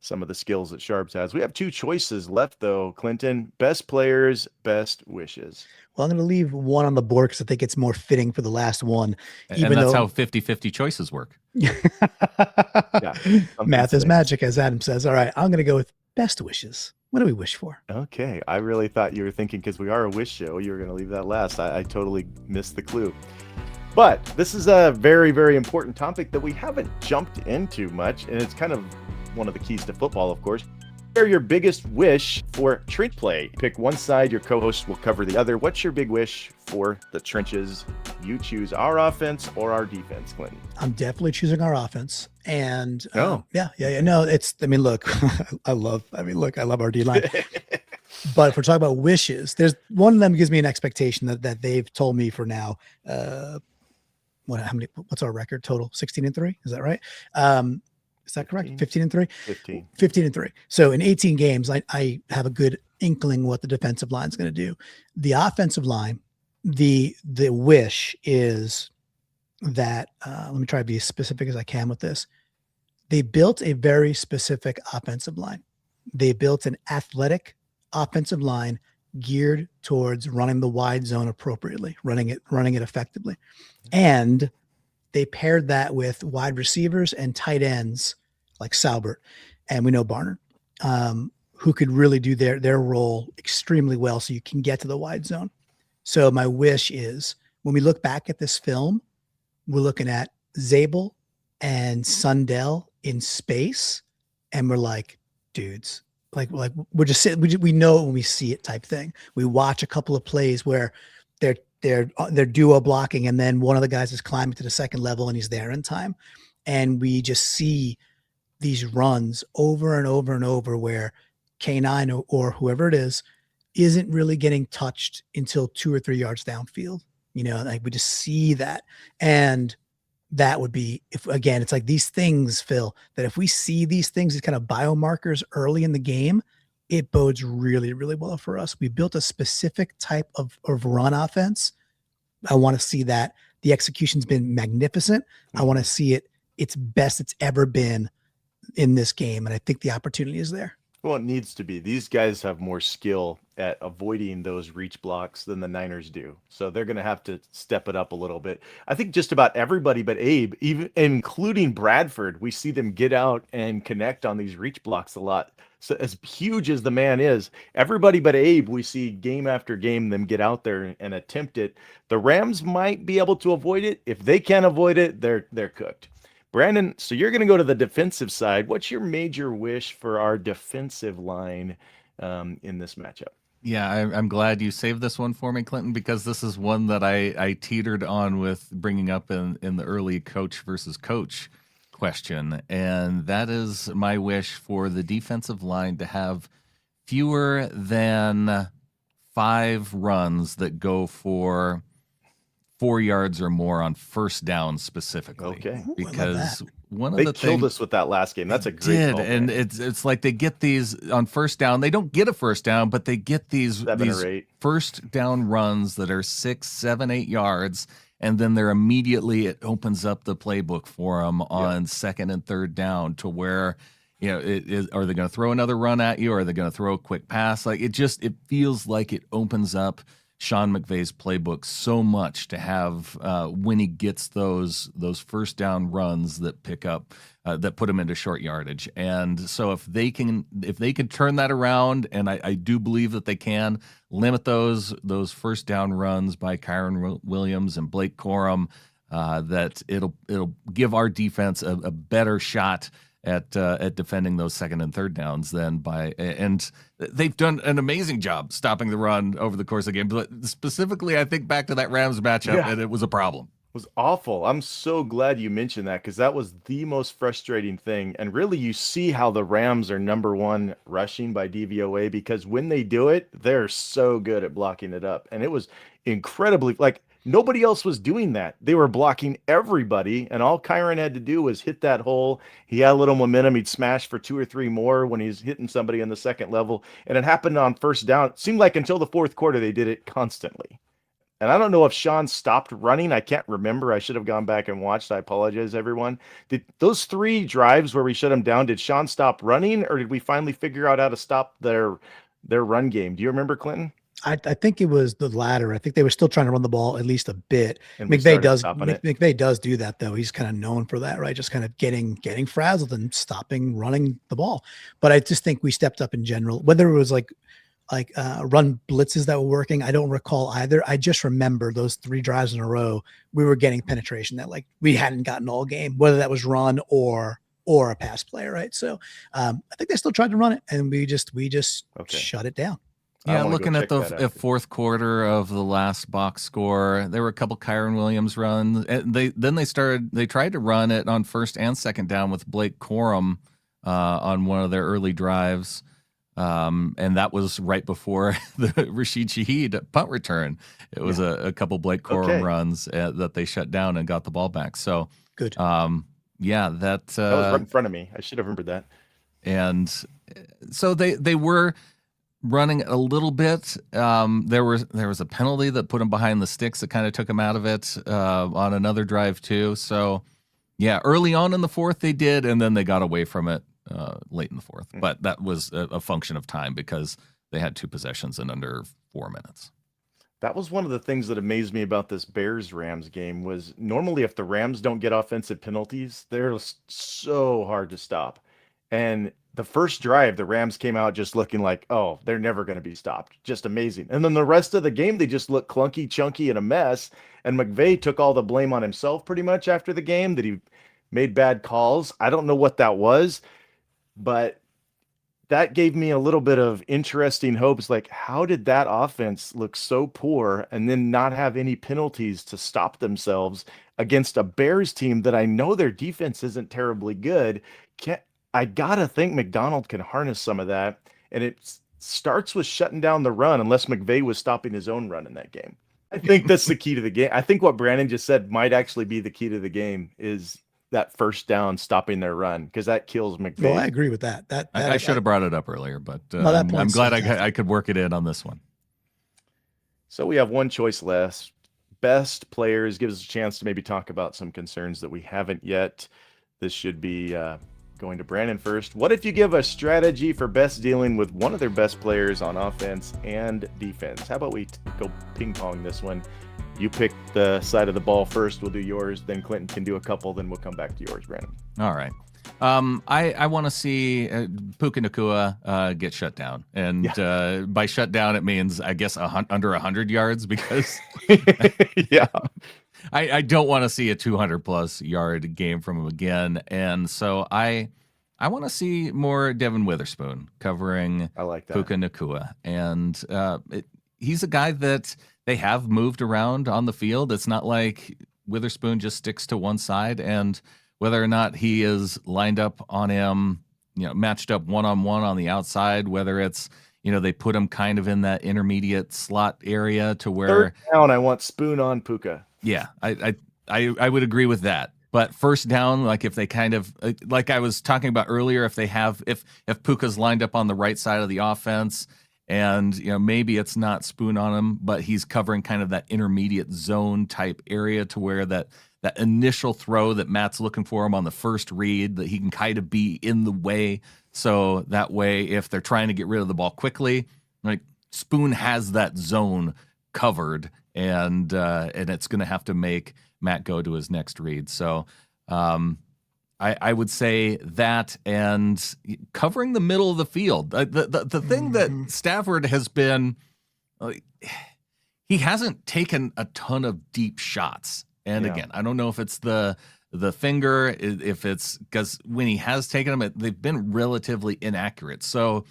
some of the skills that Sharps has. We have two choices left, though, Clinton. Best players, best wishes. Well, I'm going to leave one on the board because I think it's more fitting for the last one. And that's how 50-50 choices work. Math is magic, as Adam says. All right, I'm going to go with best wishes. What do we wish for? Okay, I really thought you were thinking, because we are a wish show, you were going to leave that last. I totally missed the clue. But this is a very, very important topic that we haven't jumped into much, and it's kind of one of the keys to football, of course. Share your biggest wish for trench play. Pick one side, your co-host will cover the other. What's your big wish for the trenches? You choose our offense or our defense, Clinton? I'm definitely choosing our offense. And no, look, I love our D-line. But if we're talking about wishes, there's one of them gives me an expectation that they've told me for now. What's our record total? 16-3. Is that right? Is that correct? 15-3? 15-3. So in 18 games, I have a good inkling what the defensive line is going to do. The offensive line, the wish is that, let me try to be as specific as I can with this. They built a very specific offensive line. They built an athletic offensive line geared towards running the wide zone appropriately, running it effectively. And they paired that with wide receivers and tight ends like Salbert, and we know Barner, who could really do their role extremely well, so you can get to the wide zone. So my wish is, when we look back at this film, we're looking at Zabel and Sundell in space, and we're like, dudes, like we're just sitting, we know it when we see it type thing. We watch a couple of plays where they're duo blocking, and then one of the guys is climbing to the second level and he's there in time. And we just see these runs over and over and over where K9 or whoever it is isn't really getting touched until 2 or 3 yards downfield. Like we just see that. And that would be, if again, it's like these things, Phil, that if we see these things, these kind of biomarkers early in the game, it bodes really, really well for us. We built a specific type of run offense. I want to see that. The execution's been magnificent. I want to see its best it's ever been in this game. And I think the opportunity is there. Well, it needs to be. These guys have more skill at avoiding those reach blocks than the Niners do. So they're going to have to step it up a little bit. I think just about everybody but Abe, even including Bradford, we see them get out and connect on these reach blocks a lot. So as huge as the man is, everybody but Abe, we see game after game them get out there and attempt it. The Rams might be able to avoid it. If they can't avoid it, they're cooked. Brandon, so you're going to go to the defensive side. What's your major wish for our defensive line in this matchup? Yeah, I'm glad you saved this one for me, Clinton, because this is one that I teetered on with bringing up in the early coach versus coach question. And that is my wish for the defensive line to have fewer than 5 runs that go for 4 yards or more on first down specifically. Okay. Because one of they the killed things us with that last game. That's a great call, and it's like they get these on first down. They don't get a first down, but they get these 7 or 8 first down runs that are 6, 7, 8 yards, and then it opens up the playbook for them on second and third down to where, are they going to throw another run at you, or are they going to throw a quick pass? Like it feels like it opens up Sean McVay's playbook so much to have when he gets those first down runs that pick up that put him into short yardage. And so if they can turn that around, and I do believe that they can limit those first down runs by Kyron Williams and Blake Corum, that it'll give our defense a better shot at defending those second and third downs and they've done an amazing job stopping the run over the course of the game. But specifically, I think back to that Rams matchup, and it was a problem. It was awful. I'm so glad you mentioned that, because that was the most frustrating thing. And really, you see how the Rams are number one rushing by DVOA, because when they do it, they're so good at blocking it up. And it was incredibly, like, nobody else was doing that. They were blocking everybody, and all Kyron had to do was hit that hole. He had a little momentum. He'd smash for 2 or 3 more when he's hitting somebody on the second level. And it happened on first down. It seemed like until the fourth quarter, they did it constantly. And I don't know if Sean stopped running. I can't remember. I should have gone back and watched. I apologize, everyone. Did those 3 drives where we shut him down, did Sean stop running, or did we finally figure out how to stop their run game? Do you remember, Clinton? I think it was the latter. I think they were still trying to run the ball at least a bit. And McVay does do that, though. He's kind of known for that, right? Just kind of getting frazzled and stopping running the ball. But I just think we stepped up in general. Whether it was like run blitzes that were working, I don't recall either. I just remember those 3 drives in a row, we were getting penetration that like we hadn't gotten all game, whether that was run or a pass play, right? So I think they still tried to run it, and we just shut it down. Yeah, looking at the fourth quarter of the last box score, there were a couple Kyron Williams runs. And they tried to run it on first and second down with Blake Corum on one of their early drives. And that was right before the Rashid Shaheed punt return. It was a couple Blake Corum runs that they shut down and got the ball back. So good. That was right in front of me. I should have remembered that. And so they were running a little bit. There was a penalty that put him behind the sticks that kind of took him out of it on another drive too. So yeah, early on in the fourth they did, and then they got away from it late in the fourth. But that was a function of time because they had 2 possessions in under 4 minutes. That was one of the things that amazed me about this Bears-Rams game was normally if the Rams don't get offensive penalties, they're so hard to stop. And the first drive, the Rams came out just looking like, oh, they're never going to be stopped. Just amazing. And then the rest of the game, they just looked clunky, chunky, and a mess. And McVay took all the blame on himself pretty much after the game, that he made bad calls. I don't know what that was, but that gave me a little bit of interesting hopes. Like, how did that offense look so poor and then not have any penalties to stop themselves against a Bears team that I know their defense isn't terribly good? I gotta think Macdonald can harness some of that, and it starts with shutting down the run, unless McVay was stopping his own run in that game. I think that's the key to the game. I think what Brandon just said might actually be the key to the game, is that first down, stopping their run, because that kills McVay. Well, I agree with that. I should have brought it up earlier, but I'm glad I could work it in on this one. So we have one choice less. Best players gives us a chance to maybe talk about some concerns that we haven't yet. This should be going to Brandon first. What if you give a strategy for best dealing with one of their best players on offense and defense? How about we go ping pong this one? You pick the side of the ball first. We'll do yours. Then Clinton can do a couple. Then we'll come back to yours, Brandon. All right. I want to see Puka Nacua get shut down. And by shut down, it means, I guess, under 100 yards, because yeah. I don't want to see a 200-plus yard game from him again. And so I want to see more Devin Witherspoon covering Puka Nacua. And he's a guy that they have moved around on the field. It's not like Witherspoon just sticks to one side. And whether or not he is lined up on him, matched up one-on-one on the outside, whether it's, they put him kind of in that intermediate slot area to where... Third down, I want Spoon on Puka. Yeah, I would agree with that. But first down, like if they kind of, like I was talking about earlier, if Puka's lined up on the right side of the offense And, maybe it's not Spoon on him, but he's covering kind of that intermediate zone type area to where that initial throw that Matt's looking for him on the first read, that he can kind of be in the way. So that way, if they're trying to get rid of the ball quickly, like Spoon has that zone covered, and it's going to have to make Matt go to his next read. So I would say that, and covering the middle of the field. The thing that Stafford has been, he hasn't taken a ton of deep shots. And again, I don't know if it's the finger, if it's because when he has taken them, they've been relatively inaccurate. So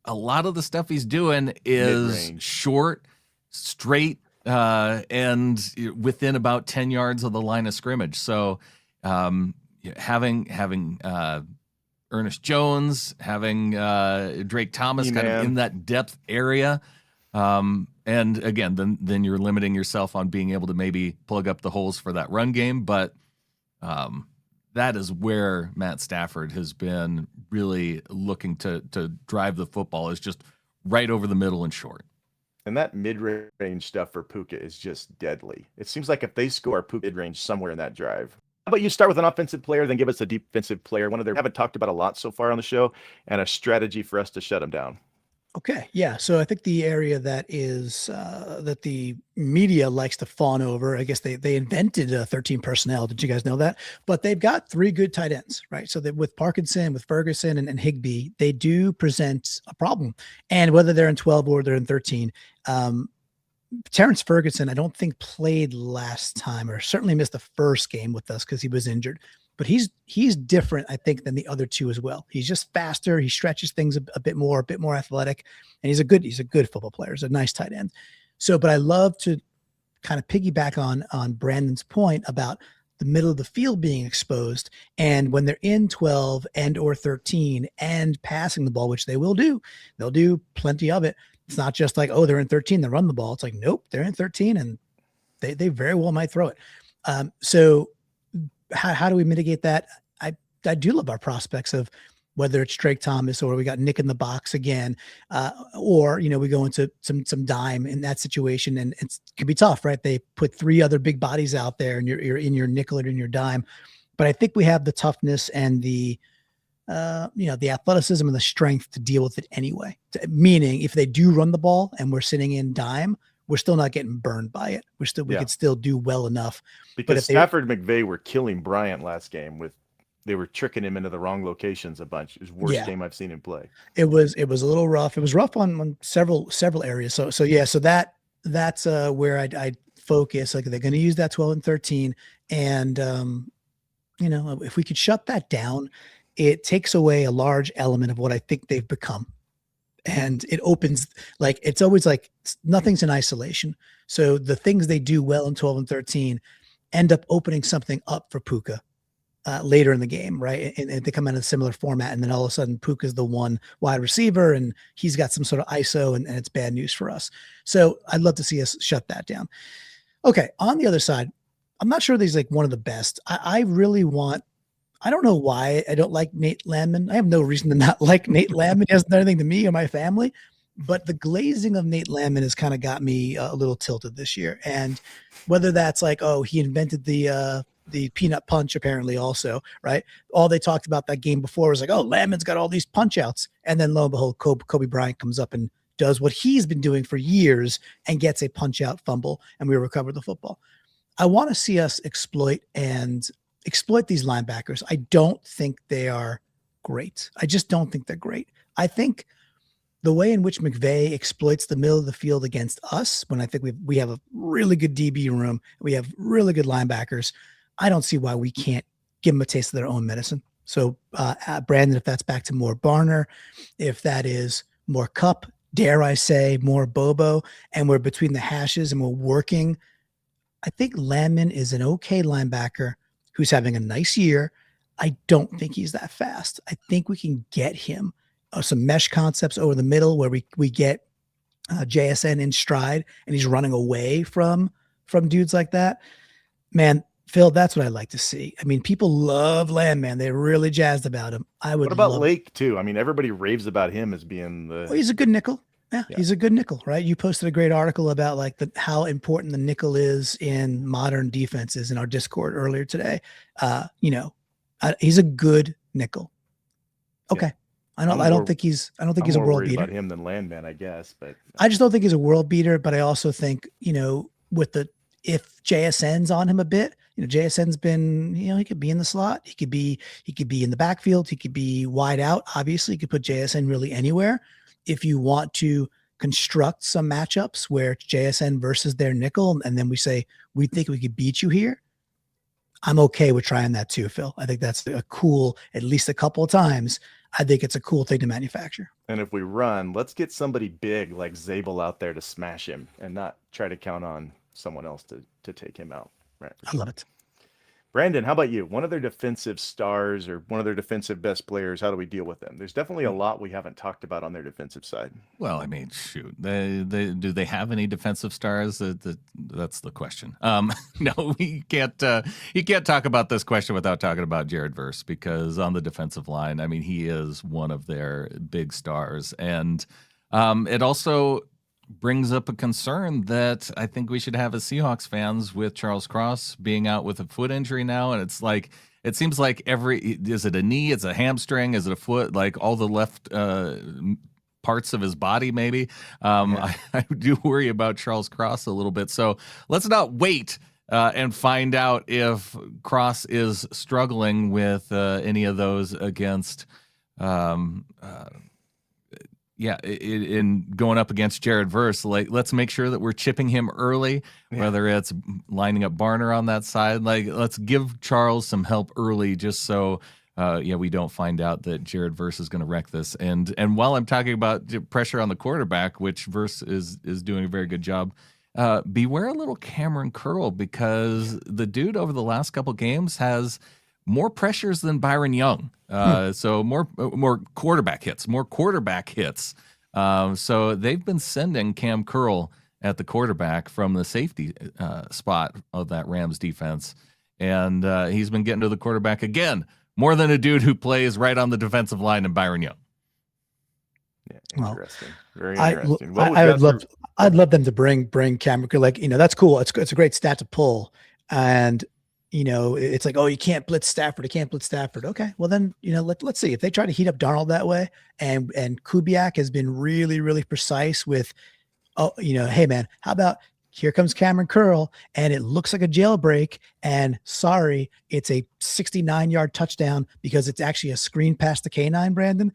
a lot of the stuff he's doing is mid-range, short, straight, and within about 10 yards of the line of scrimmage. So having Ernest Jones, having Drake Thomas kind of in that depth area. And again, then you're limiting yourself on being able to maybe plug up the holes for that run game. But that is where Matt Stafford has been really looking to drive the football, is just right over the middle and short. And that mid-range stuff for Puka is just deadly. It seems like if they score, Puka mid-range somewhere in that drive. How about you start with an offensive player, then give us a defensive player, one of their haven't talked about a lot so far on the show, and a strategy for us to shut them down. Okay. Yeah. So I think the area that is that the media likes to fawn over, I guess they invented 13 personnel. Did you guys know that? But they've got 3 good tight ends, right? So that with Parkinson, with Ferguson, and Higbee, they do present a problem. And whether they're in 12 or they're in 13, Terrence Ferguson, I don't think played last time, or certainly missed the first game with us because he was injured. But he's different, I think, than the other 2 as well. He's just faster. He stretches things a bit more athletic, and he's a good football player. He's a nice tight end. So, but I love to kind of piggyback on Brandon's point about the middle of the field being exposed, and when they're in 12 and or 13 and passing the ball, which they will do, they'll do plenty of it. It's not just like, oh, they're in 13, they run the ball. It's like, nope, they're in 13, and they very well might throw it. So how do we mitigate that? I do love our prospects of whether it's Drake Thomas or we got Nick in the box again, or we go into some dime in that situation, and it can be tough, right? They put 3 other big bodies out there, and you're in your nickel or in your dime. But I think we have the toughness and the athleticism and the strength to deal with it anyway. Meaning, if they do run the ball and we're sitting in dime, we're still not getting burned by it. We could still do well enough. Because Stafford and McVay were killing Bryant last game they were tricking him into the wrong locations a bunch. It was the worst game I've seen him play. It was a little rough. It was rough on several areas. So that's where I'd focus. Like, they're going to use that 12 and 13. And, if we could shut that down, it takes away a large element of what I think they've become. And it opens, like, it's always like nothing's in isolation. So the things they do well in 12 and 13 end up opening something up for Puka later in the game, right? And they come out in a similar format, and then all of a sudden Puka's the one wide receiver, and he's got some sort of ISO, and it's bad news for us. So I'd love to see us shut that down. Okay, on the other side, I'm not sure that he's like one of the best. I really want, I don't know why I don't like Nate Landman. I have no reason to not like Nate Landman. He hasn't done anything to me or my family, but the glazing of Nate Landman has kind of got me a little tilted this year. And whether that's like, oh, he invented the peanut punch, apparently also, right? All they talked about that game before was like, oh, Landman's got all these punch outs. And then lo and behold, Kobe Bryant comes up and does what he's been doing for years and gets a punch out fumble, and we recover the football. I want to see us exploit these linebackers. I don't think they are great. I just don't think they're great. I think the way in which McVay exploits the middle of the field against us, when I think we have a really good DB room, we have really good linebackers, I don't see why we can't give them a taste of their own medicine. So, Brandon, if that's back to more Barner, if that is more Cup, dare I say more Bobo, and we're between the hashes and we're working, I think Landman is an okay linebacker who's having a nice year. I don't think he's that fast. I think we can get him some mesh concepts over the middle where we get JSN in stride and he's running away from dudes like that. Man, Phil, that's what I'd like to see. I mean, people love Landman. They're really jazzed about him. What about Lake too? I mean, everybody raves about him as being Well, he's a good nickel. Yeah, he's a good nickel, right? You posted a great article about like how important the nickel is in modern defenses in our Discord earlier today. He's a good nickel. Okay. Yeah. I don't think he's a world beater. I'm more worried about him than Landman, I guess, but I just don't think he's a world beater, but I also think, if JSN's on him a bit, JSN's been, he could be in the slot. He could be in the backfield. He could be wide out. Obviously, you could put JSN really anywhere. If you want to construct some matchups where it's JSN versus their nickel, and then we say, we think we could beat you here, I'm okay with trying that too, Phil. I think that's a cool, at least a couple of times, I think it's a cool thing to manufacture. And if we run, let's get somebody big like Zabel out there to smash him and not try to count on someone else to take him out. Right. I love it. Brandon, how about you? One of their defensive stars or one of their defensive best players, how do we deal with them? There's definitely a lot we haven't talked about on their defensive side. Well, I mean, shoot, do they have any defensive stars? That's the question. No, you can't talk about this question without talking about Jared Verse, because on the defensive line, I mean, he is one of their big stars, and it also brings up a concern that I think we should have as Seahawks fans with Charles Cross being out with a foot injury now. And it's like, it seems like is it a knee? Is it a hamstring? Is it a foot? Like all the left parts of his body, maybe. I do worry about Charles Cross a little bit. So let's not wait and find out if Cross is struggling with any of those against in going up against Jared Verse. Like, let's make sure that we're chipping him early, whether it's lining up Barner on that side. Like, let's give Charles some help early, just so we don't find out that Jared Verse is going to wreck this. And while I'm talking about pressure on the quarterback, which Verse is doing a very good job, beware a little Cameron Curl, because the dude over the last couple games has more pressures than Byron Young. So more quarterback hits. So they've been sending Cam Curl at the quarterback from the safety spot of that Rams defense. And he's been getting to the quarterback again, more than a dude who plays right on the defensive line in Byron Young. Yeah, interesting. Very interesting. I'd love them to bring Cameron Curl. Like, that's cool. It's a great stat to pull. And it's like, oh, you can't blitz Stafford. Okay, well then, let's see if they try to heat up Darnold that way. And Kubiak has been really, really precise with, hey man, how about here comes Cameron Curl and it looks like a jailbreak, and sorry, it's a 69-yard touchdown because it's actually a screen past the K9, Brandon.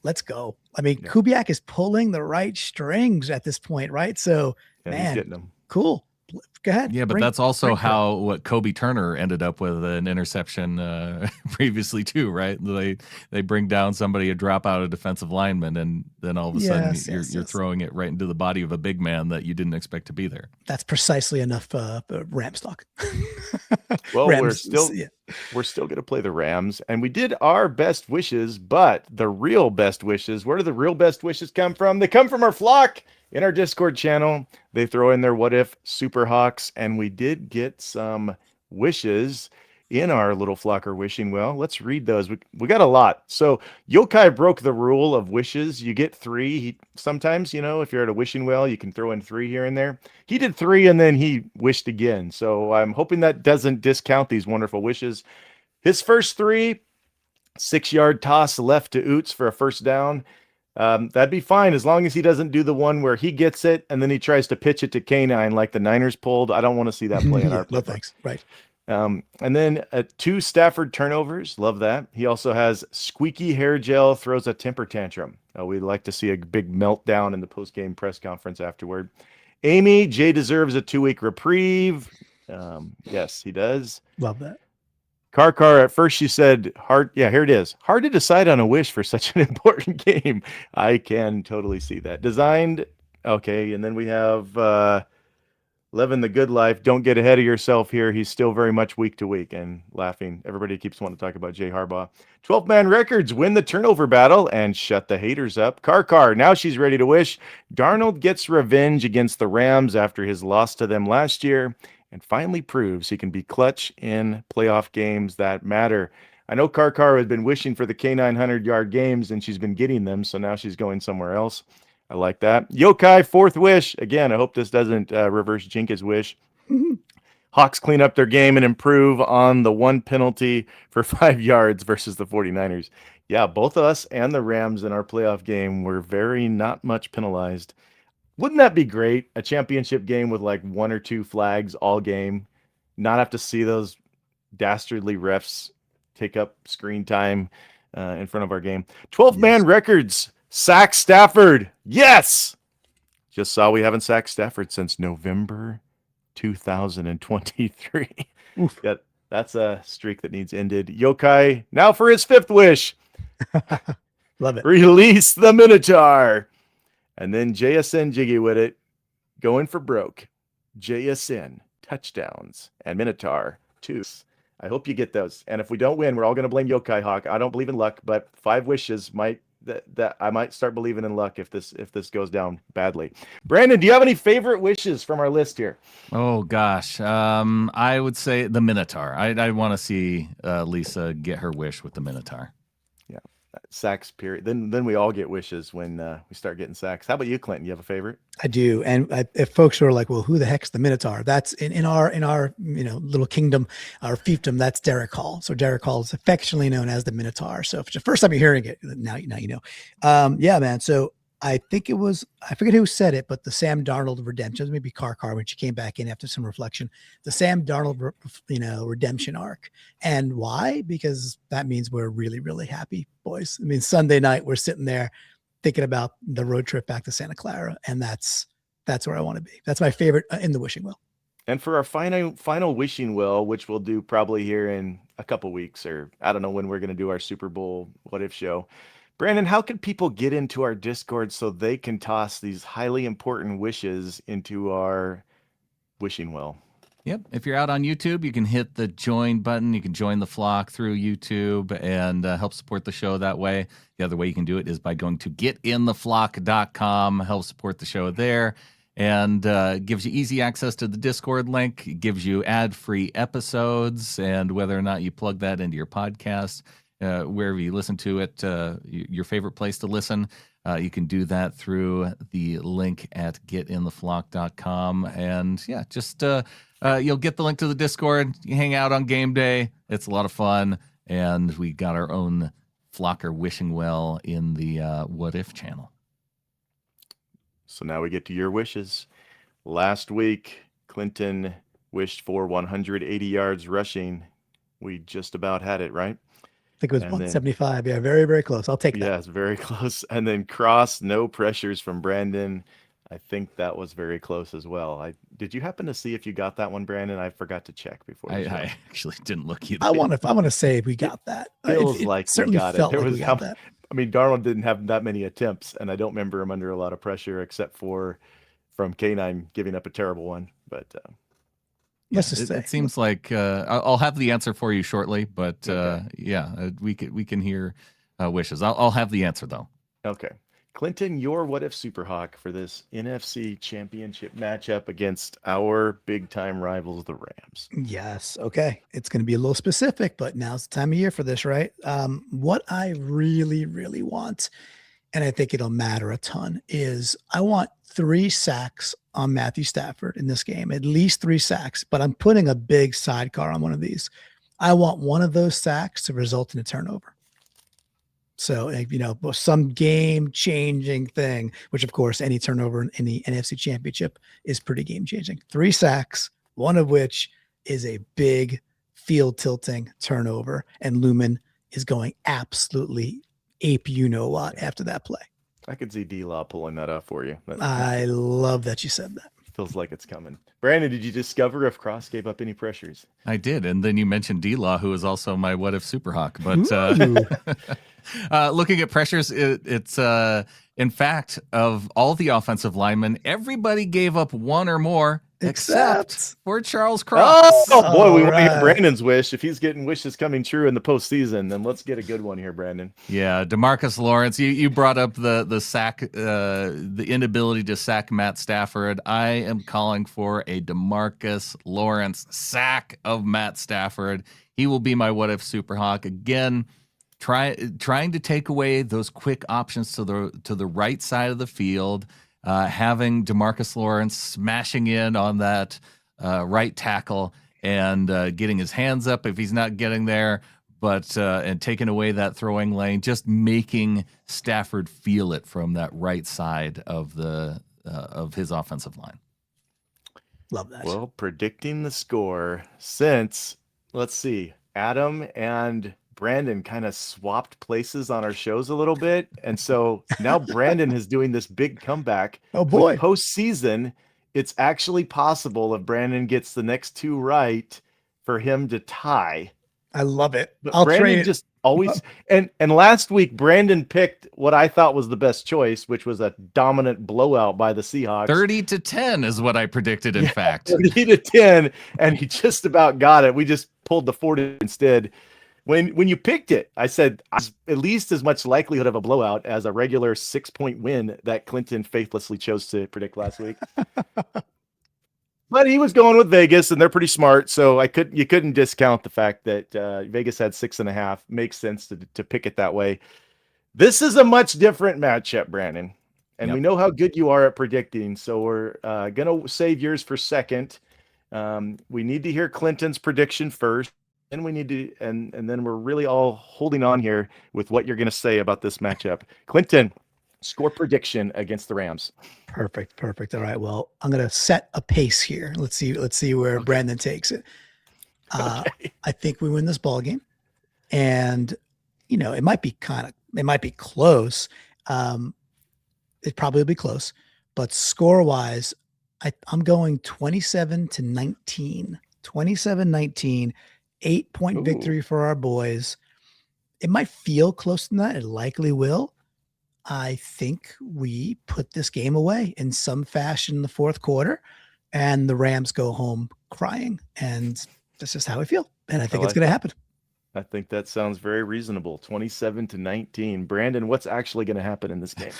Let's go. I mean, Kubiak is pulling the right strings at this point, right? So, he's getting them. Cool. Go ahead. Yeah, but that's also what Kobe Turner ended up with an interception previously too, right? They bring down somebody, a drop out of defensive lineman, and then all of a sudden you're throwing it right into the body of a big man that you didn't expect to be there. That's precisely enough Rams talk. Well, we're still going to play the Rams, and we did our best wishes, but the real best wishes, where do the real best wishes come from? They come from our flock. In our Discord channel, they throw in their what if Super Hawks, and we did get some wishes in our little flocker wishing well. Let's read those. We got a lot. So Yokai broke the rule of wishes. You get 3. Sometimes, if you're at a wishing well, you can throw in 3 here and there. He did 3 and then he wished again. So I'm hoping that doesn't discount these wonderful wishes. His first 3, 6-yard toss left to Oots for a first down. That'd be fine as long as he doesn't do the one where he gets it and then he tries to pitch it to K9 like the Niners pulled. I don't want to see that play in our no thanks. Right. And then 2 Stafford turnovers. Love that. He also has squeaky hair gel, throws a temper tantrum. We'd like to see a big meltdown in the post-game press conference afterward. Amy, Jay deserves a 2-week reprieve. Yes, he does. Love that. Car, at first she said, hard. Yeah, here it is. Hard to decide on a wish for such an important game. I can totally see that. Designed. Okay. And then we have living the good life. Don't get ahead of yourself here. He's still very much week to week, and laughing. Everybody keeps wanting to talk about Jay Harbaugh. 12-man records win the turnover battle and shut the haters up. Car. Now she's ready to wish. Darnold gets revenge against the Rams after his loss to them last year, and finally proves he can be clutch in playoff games that matter. I know Car has been wishing for the K900-yard games, and she's been getting them, so now she's going somewhere else. I like that. Yokai, fourth wish. Again, I hope this doesn't reverse Jinka's wish. Hawks clean up their game and improve on the one penalty for 5 yards versus the 49ers. Yeah, both us and the Rams in our playoff game were very not much penalized. Wouldn't that be great? A championship game with like 1 or 2 flags all game. Not have to see those dastardly refs take up screen time in front of our game. 12-man records. Sack Stafford. Yes! Just saw we haven't sacked Stafford since November 2023. Yeah, that's a streak that needs ended. Yokai, now for his 5th wish. Love it. Release the Minotaur. And then JSN jiggy with it. Going for broke. JSN, touchdowns, and Minotaur, 2. I hope you get those. And if we don't win, we're all going to blame Yokai Hawk. I don't believe in luck, but 5 wishes might that I might start believing in luck if this goes down badly. Brandon, do you have any favorite wishes from our list here? Oh gosh, I would say the Minotaur. I want to see Lisa get her wish with the Minotaur. Yeah, sacks period. Then we all get wishes when we start getting sacks. How about you, Clinton? You have a favorite? I do. And if folks are like, well, who the heck's the Minotaur? That's in our little kingdom, our fiefdom, that's Derek Hall. So Derek Hall is affectionately known as the Minotaur. So if it's the first time you're hearing it, now you know. Yeah, man. So I think it was, I forget who said it, but the Sam Darnold redemption, maybe Car when she came back in after some reflection, the Sam Darnold, redemption arc. And why? Because that means we're really, really happy, boys. I mean, Sunday night, we're sitting there thinking about the road trip back to Santa Clara. And that's where I want to be. That's my favorite in the wishing well. And for our final wishing well, which we'll do probably here in a couple weeks, or I don't know when we're going to do our Super Bowl What If show. Brandon, how can people get into our Discord so they can toss these highly important wishes into our wishing well? Yep. If you're out on YouTube, you can hit the join button. You can join the flock through YouTube and help support the show that way. The other way you can do it is by going to getintheflock.com, help support the show there, and gives you easy access to the Discord link. It gives you ad-free episodes, and whether or not you plug that into your podcast, wherever you listen to it, your favorite place to listen, you can do that through the link at getintheflock.com. And yeah, just you'll get the link to the Discord. You hang out on game day. It's a lot of fun. And we got our own Flocker wishing well in the What If channel. So now we get to your wishes. Last week, Clinton wished for 180 yards rushing. We just about had it, right? I think it was 175. Yeah, very, very close. I'll take that. Yeah, it's very close. And then cross, no pressures from Brandon. I think that was very close as well. Did you happen to see if you got that one, Brandon? I forgot to check before. I actually didn't look either. I want to say we got that. Feels like we got it. There was that. I mean, Darnold didn't have that many attempts, and I don't remember him under a lot of pressure except for from K9 giving up a terrible one. But it seems like I'll have the answer for you shortly. But okay. We can hear wishes. I'll have the answer though. Okay. Clinton, your What If Superhawk for this NFC Championship matchup against our big-time rivals, the Rams. Yes. Okay. It's going to be a little specific, but now's the time of year for this, right? What I really, really want, and I think it'll matter a ton, is I want 3 sacks on Matthew Stafford in this game, at least 3 sacks, but I'm putting a big sidecar on one of these. I want one of those sacks to result in a turnover. So, some game-changing thing, which, of course, any turnover in the NFC Championship is pretty game-changing. 3 sacks, one of which is a big field-tilting turnover, and Lumen is going absolutely ape-you-know-what after that play. I could see D-Law pulling that off for you. I love that you said that. Feels like it's coming. Brandon, did you discover if Cross gave up any pressures? I did, and then you mentioned D-Law, who is also my What If Superhawk. But looking at pressures, it's in fact, of all the offensive linemen, everybody gave up one or more except for Charles Cross. Oh boy, we want to hear Brandon's wish. If he's getting wishes coming true in the postseason, then let's get a good one here, Brandon. Yeah, DeMarcus Lawrence. You brought up the sack, the inability to sack Matt Stafford. I am calling for a DeMarcus Lawrence sack of Matt Stafford. He will be my What If Superhawk again. trying to take away those quick options to the right side of the field, having DeMarcus Lawrence smashing in on that right tackle and getting his hands up if he's not getting there, but and taking away that throwing lane, just making Stafford feel it from that right side of his offensive line. Love that. Well, predicting the score, since, let's see, Adam and Brandon kind of swapped places on our shows a little bit. And so now Brandon is doing this big comeback. Oh boy. With postseason, it's actually possible if Brandon gets the next two right for him to tie. I love it. But I'll Brandon trade. just always and last week Brandon picked what I thought was the best choice, which was a dominant blowout by the Seahawks. 30-10 is what I predicted, in fact. 30-10, and he just about got it. We just pulled the 40 instead. When you picked it, I said at least as much likelihood of a blowout as a regular 6-point win that Clinton faithlessly chose to predict last week. But he was going with Vegas, and they're pretty smart, so you couldn't discount the fact that Vegas had 6.5. Makes sense to pick it that way. This is a much different matchup, Brandon, and we know how good you are at predicting. So we're gonna save yours for second. We need to hear Clinton's prediction first, and we need to, and then we're really all holding on here with what you're gonna say about this matchup. Clinton, score prediction against the Rams. Perfect. All right. Well, I'm gonna set a pace here. Let's see where Brandon takes it. I think we win this ball game, and it might be close. It probably will be close, but score wise, I'm going 27-19. 27-19, 8-point victory for our boys. It might feel close to that. It likely will. I think we put this game away in some fashion in the fourth quarter, and the Rams go home crying. And that's just how I feel. And I think it's going to happen. I think that sounds very reasonable. 27-19. Brandon, what's actually going to happen in this game?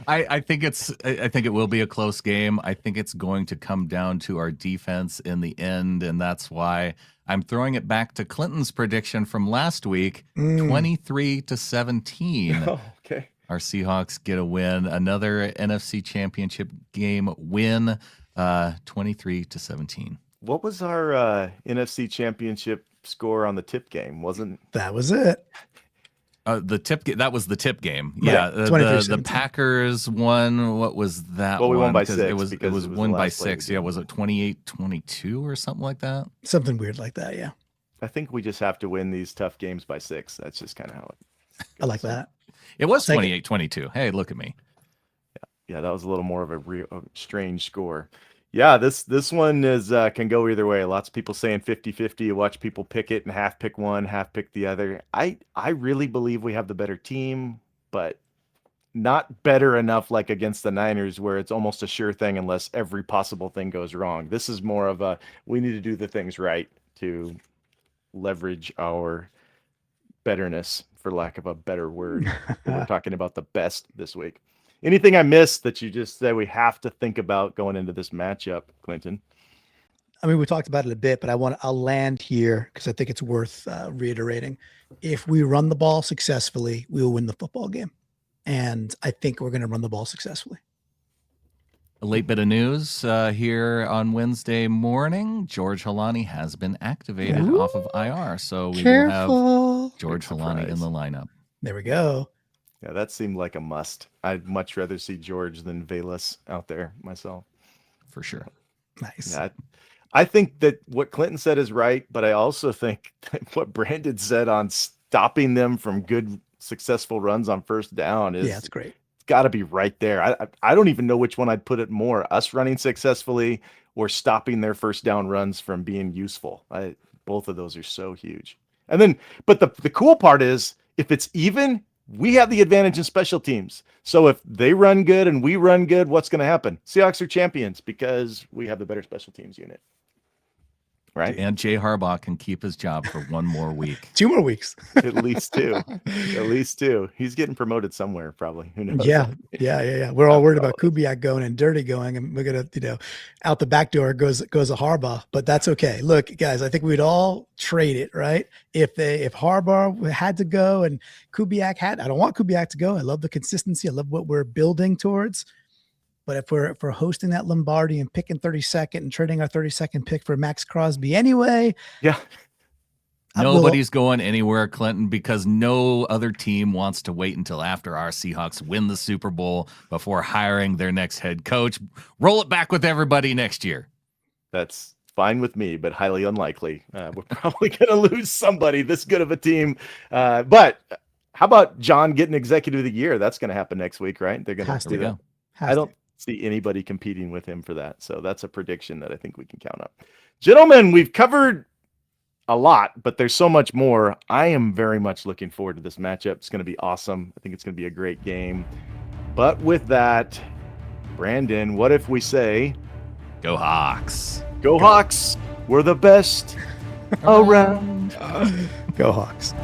I think it will be a close game. I think it's going to come down to our defense in the end, and that's why I'm throwing it back to Clinton's prediction from last week, 23-17. Oh, okay. Our Seahawks get a win, another NFC Championship game win, 23-17. What was our NFC Championship score on the tip game? That was it? That was the tip game. Right. Yeah, the Packers won. What was that? Well, we won by 'Cause 6. It was won by 6. Yeah, was it 28-22 or something like that? Something weird like that. Yeah. I think we just have to win these tough games by 6. That's just kind of how it goes. I like that. It was 28-22. Hey, look at me. Yeah, that was a little more of a strange score. Yeah, this one is can go either way. Lots of people saying 50-50. You watch people pick it and half pick one, half pick the other. I really believe we have the better team, but not better enough like against the Niners where it's almost a sure thing unless every possible thing goes wrong. This is more of a we need to do the things right to leverage our betterness, for lack of a better word. We're talking about the best this week. Anything I missed that you just said we have to think about going into this matchup, Clinton? I mean, we talked about it a bit, but I'll land here because I think it's worth reiterating. If we run the ball successfully, we will win the football game. And I think we're going to run the ball successfully. A late bit of news here on Wednesday morning. George Holani has been activated off of IR. So we will have George Holani in the lineup. There we go. Yeah, that seemed like a must. I'd much rather see George than Velas out there myself. For sure. Nice. Yeah, I think that what Clinton said is right, but I also think that what Brandon said on stopping them from good, successful runs on first down is it's great. It's got to be right there. I don't even know which one I'd put it more, us running successfully or stopping their first down runs from being useful. Both of those are so huge. And then, but the cool part is if it's even, we have the advantage in special teams. So if they run good and we run good, what's going to happen? Seahawks are champions because we have the better special teams unit. right? And Jay Harbaugh can keep his job for one more week. 2 more weeks. At least 2. At least 2. He's getting promoted somewhere, probably. Who knows? Yeah. We're all worried about Kubiak going and Dirty going, and we're gonna, out the back door goes a Harbaugh, but that's okay. Look, guys, I think we'd all trade it, right? If Harbaugh had to go and Kubiak had, I don't want Kubiak to go. I love the consistency. I love what we're building towards. But if we're hosting that Lombardi and picking 32nd and trading our 32nd pick for Max Crosby anyway, yeah. Nobody's going anywhere, Clinton, because no other team wants to wait until after our Seahawks win the Super Bowl before hiring their next head coach. Roll it back with everybody next year. That's fine with me, but highly unlikely. We're probably going to lose somebody this good of a team. But how about John getting Executive of the Year? That's going to happen next week, right? They're going to do that. I don't see anybody competing with him for that. So that's a prediction that I think we can count on. Gentlemen, we've covered a lot, but there's so much more. I am very much looking forward to this matchup. It's going to be awesome. I think it's going to be a great game. But with that, Brandon, what if we say, go Hawks. Go Hawks. We're the best around. Go Hawks.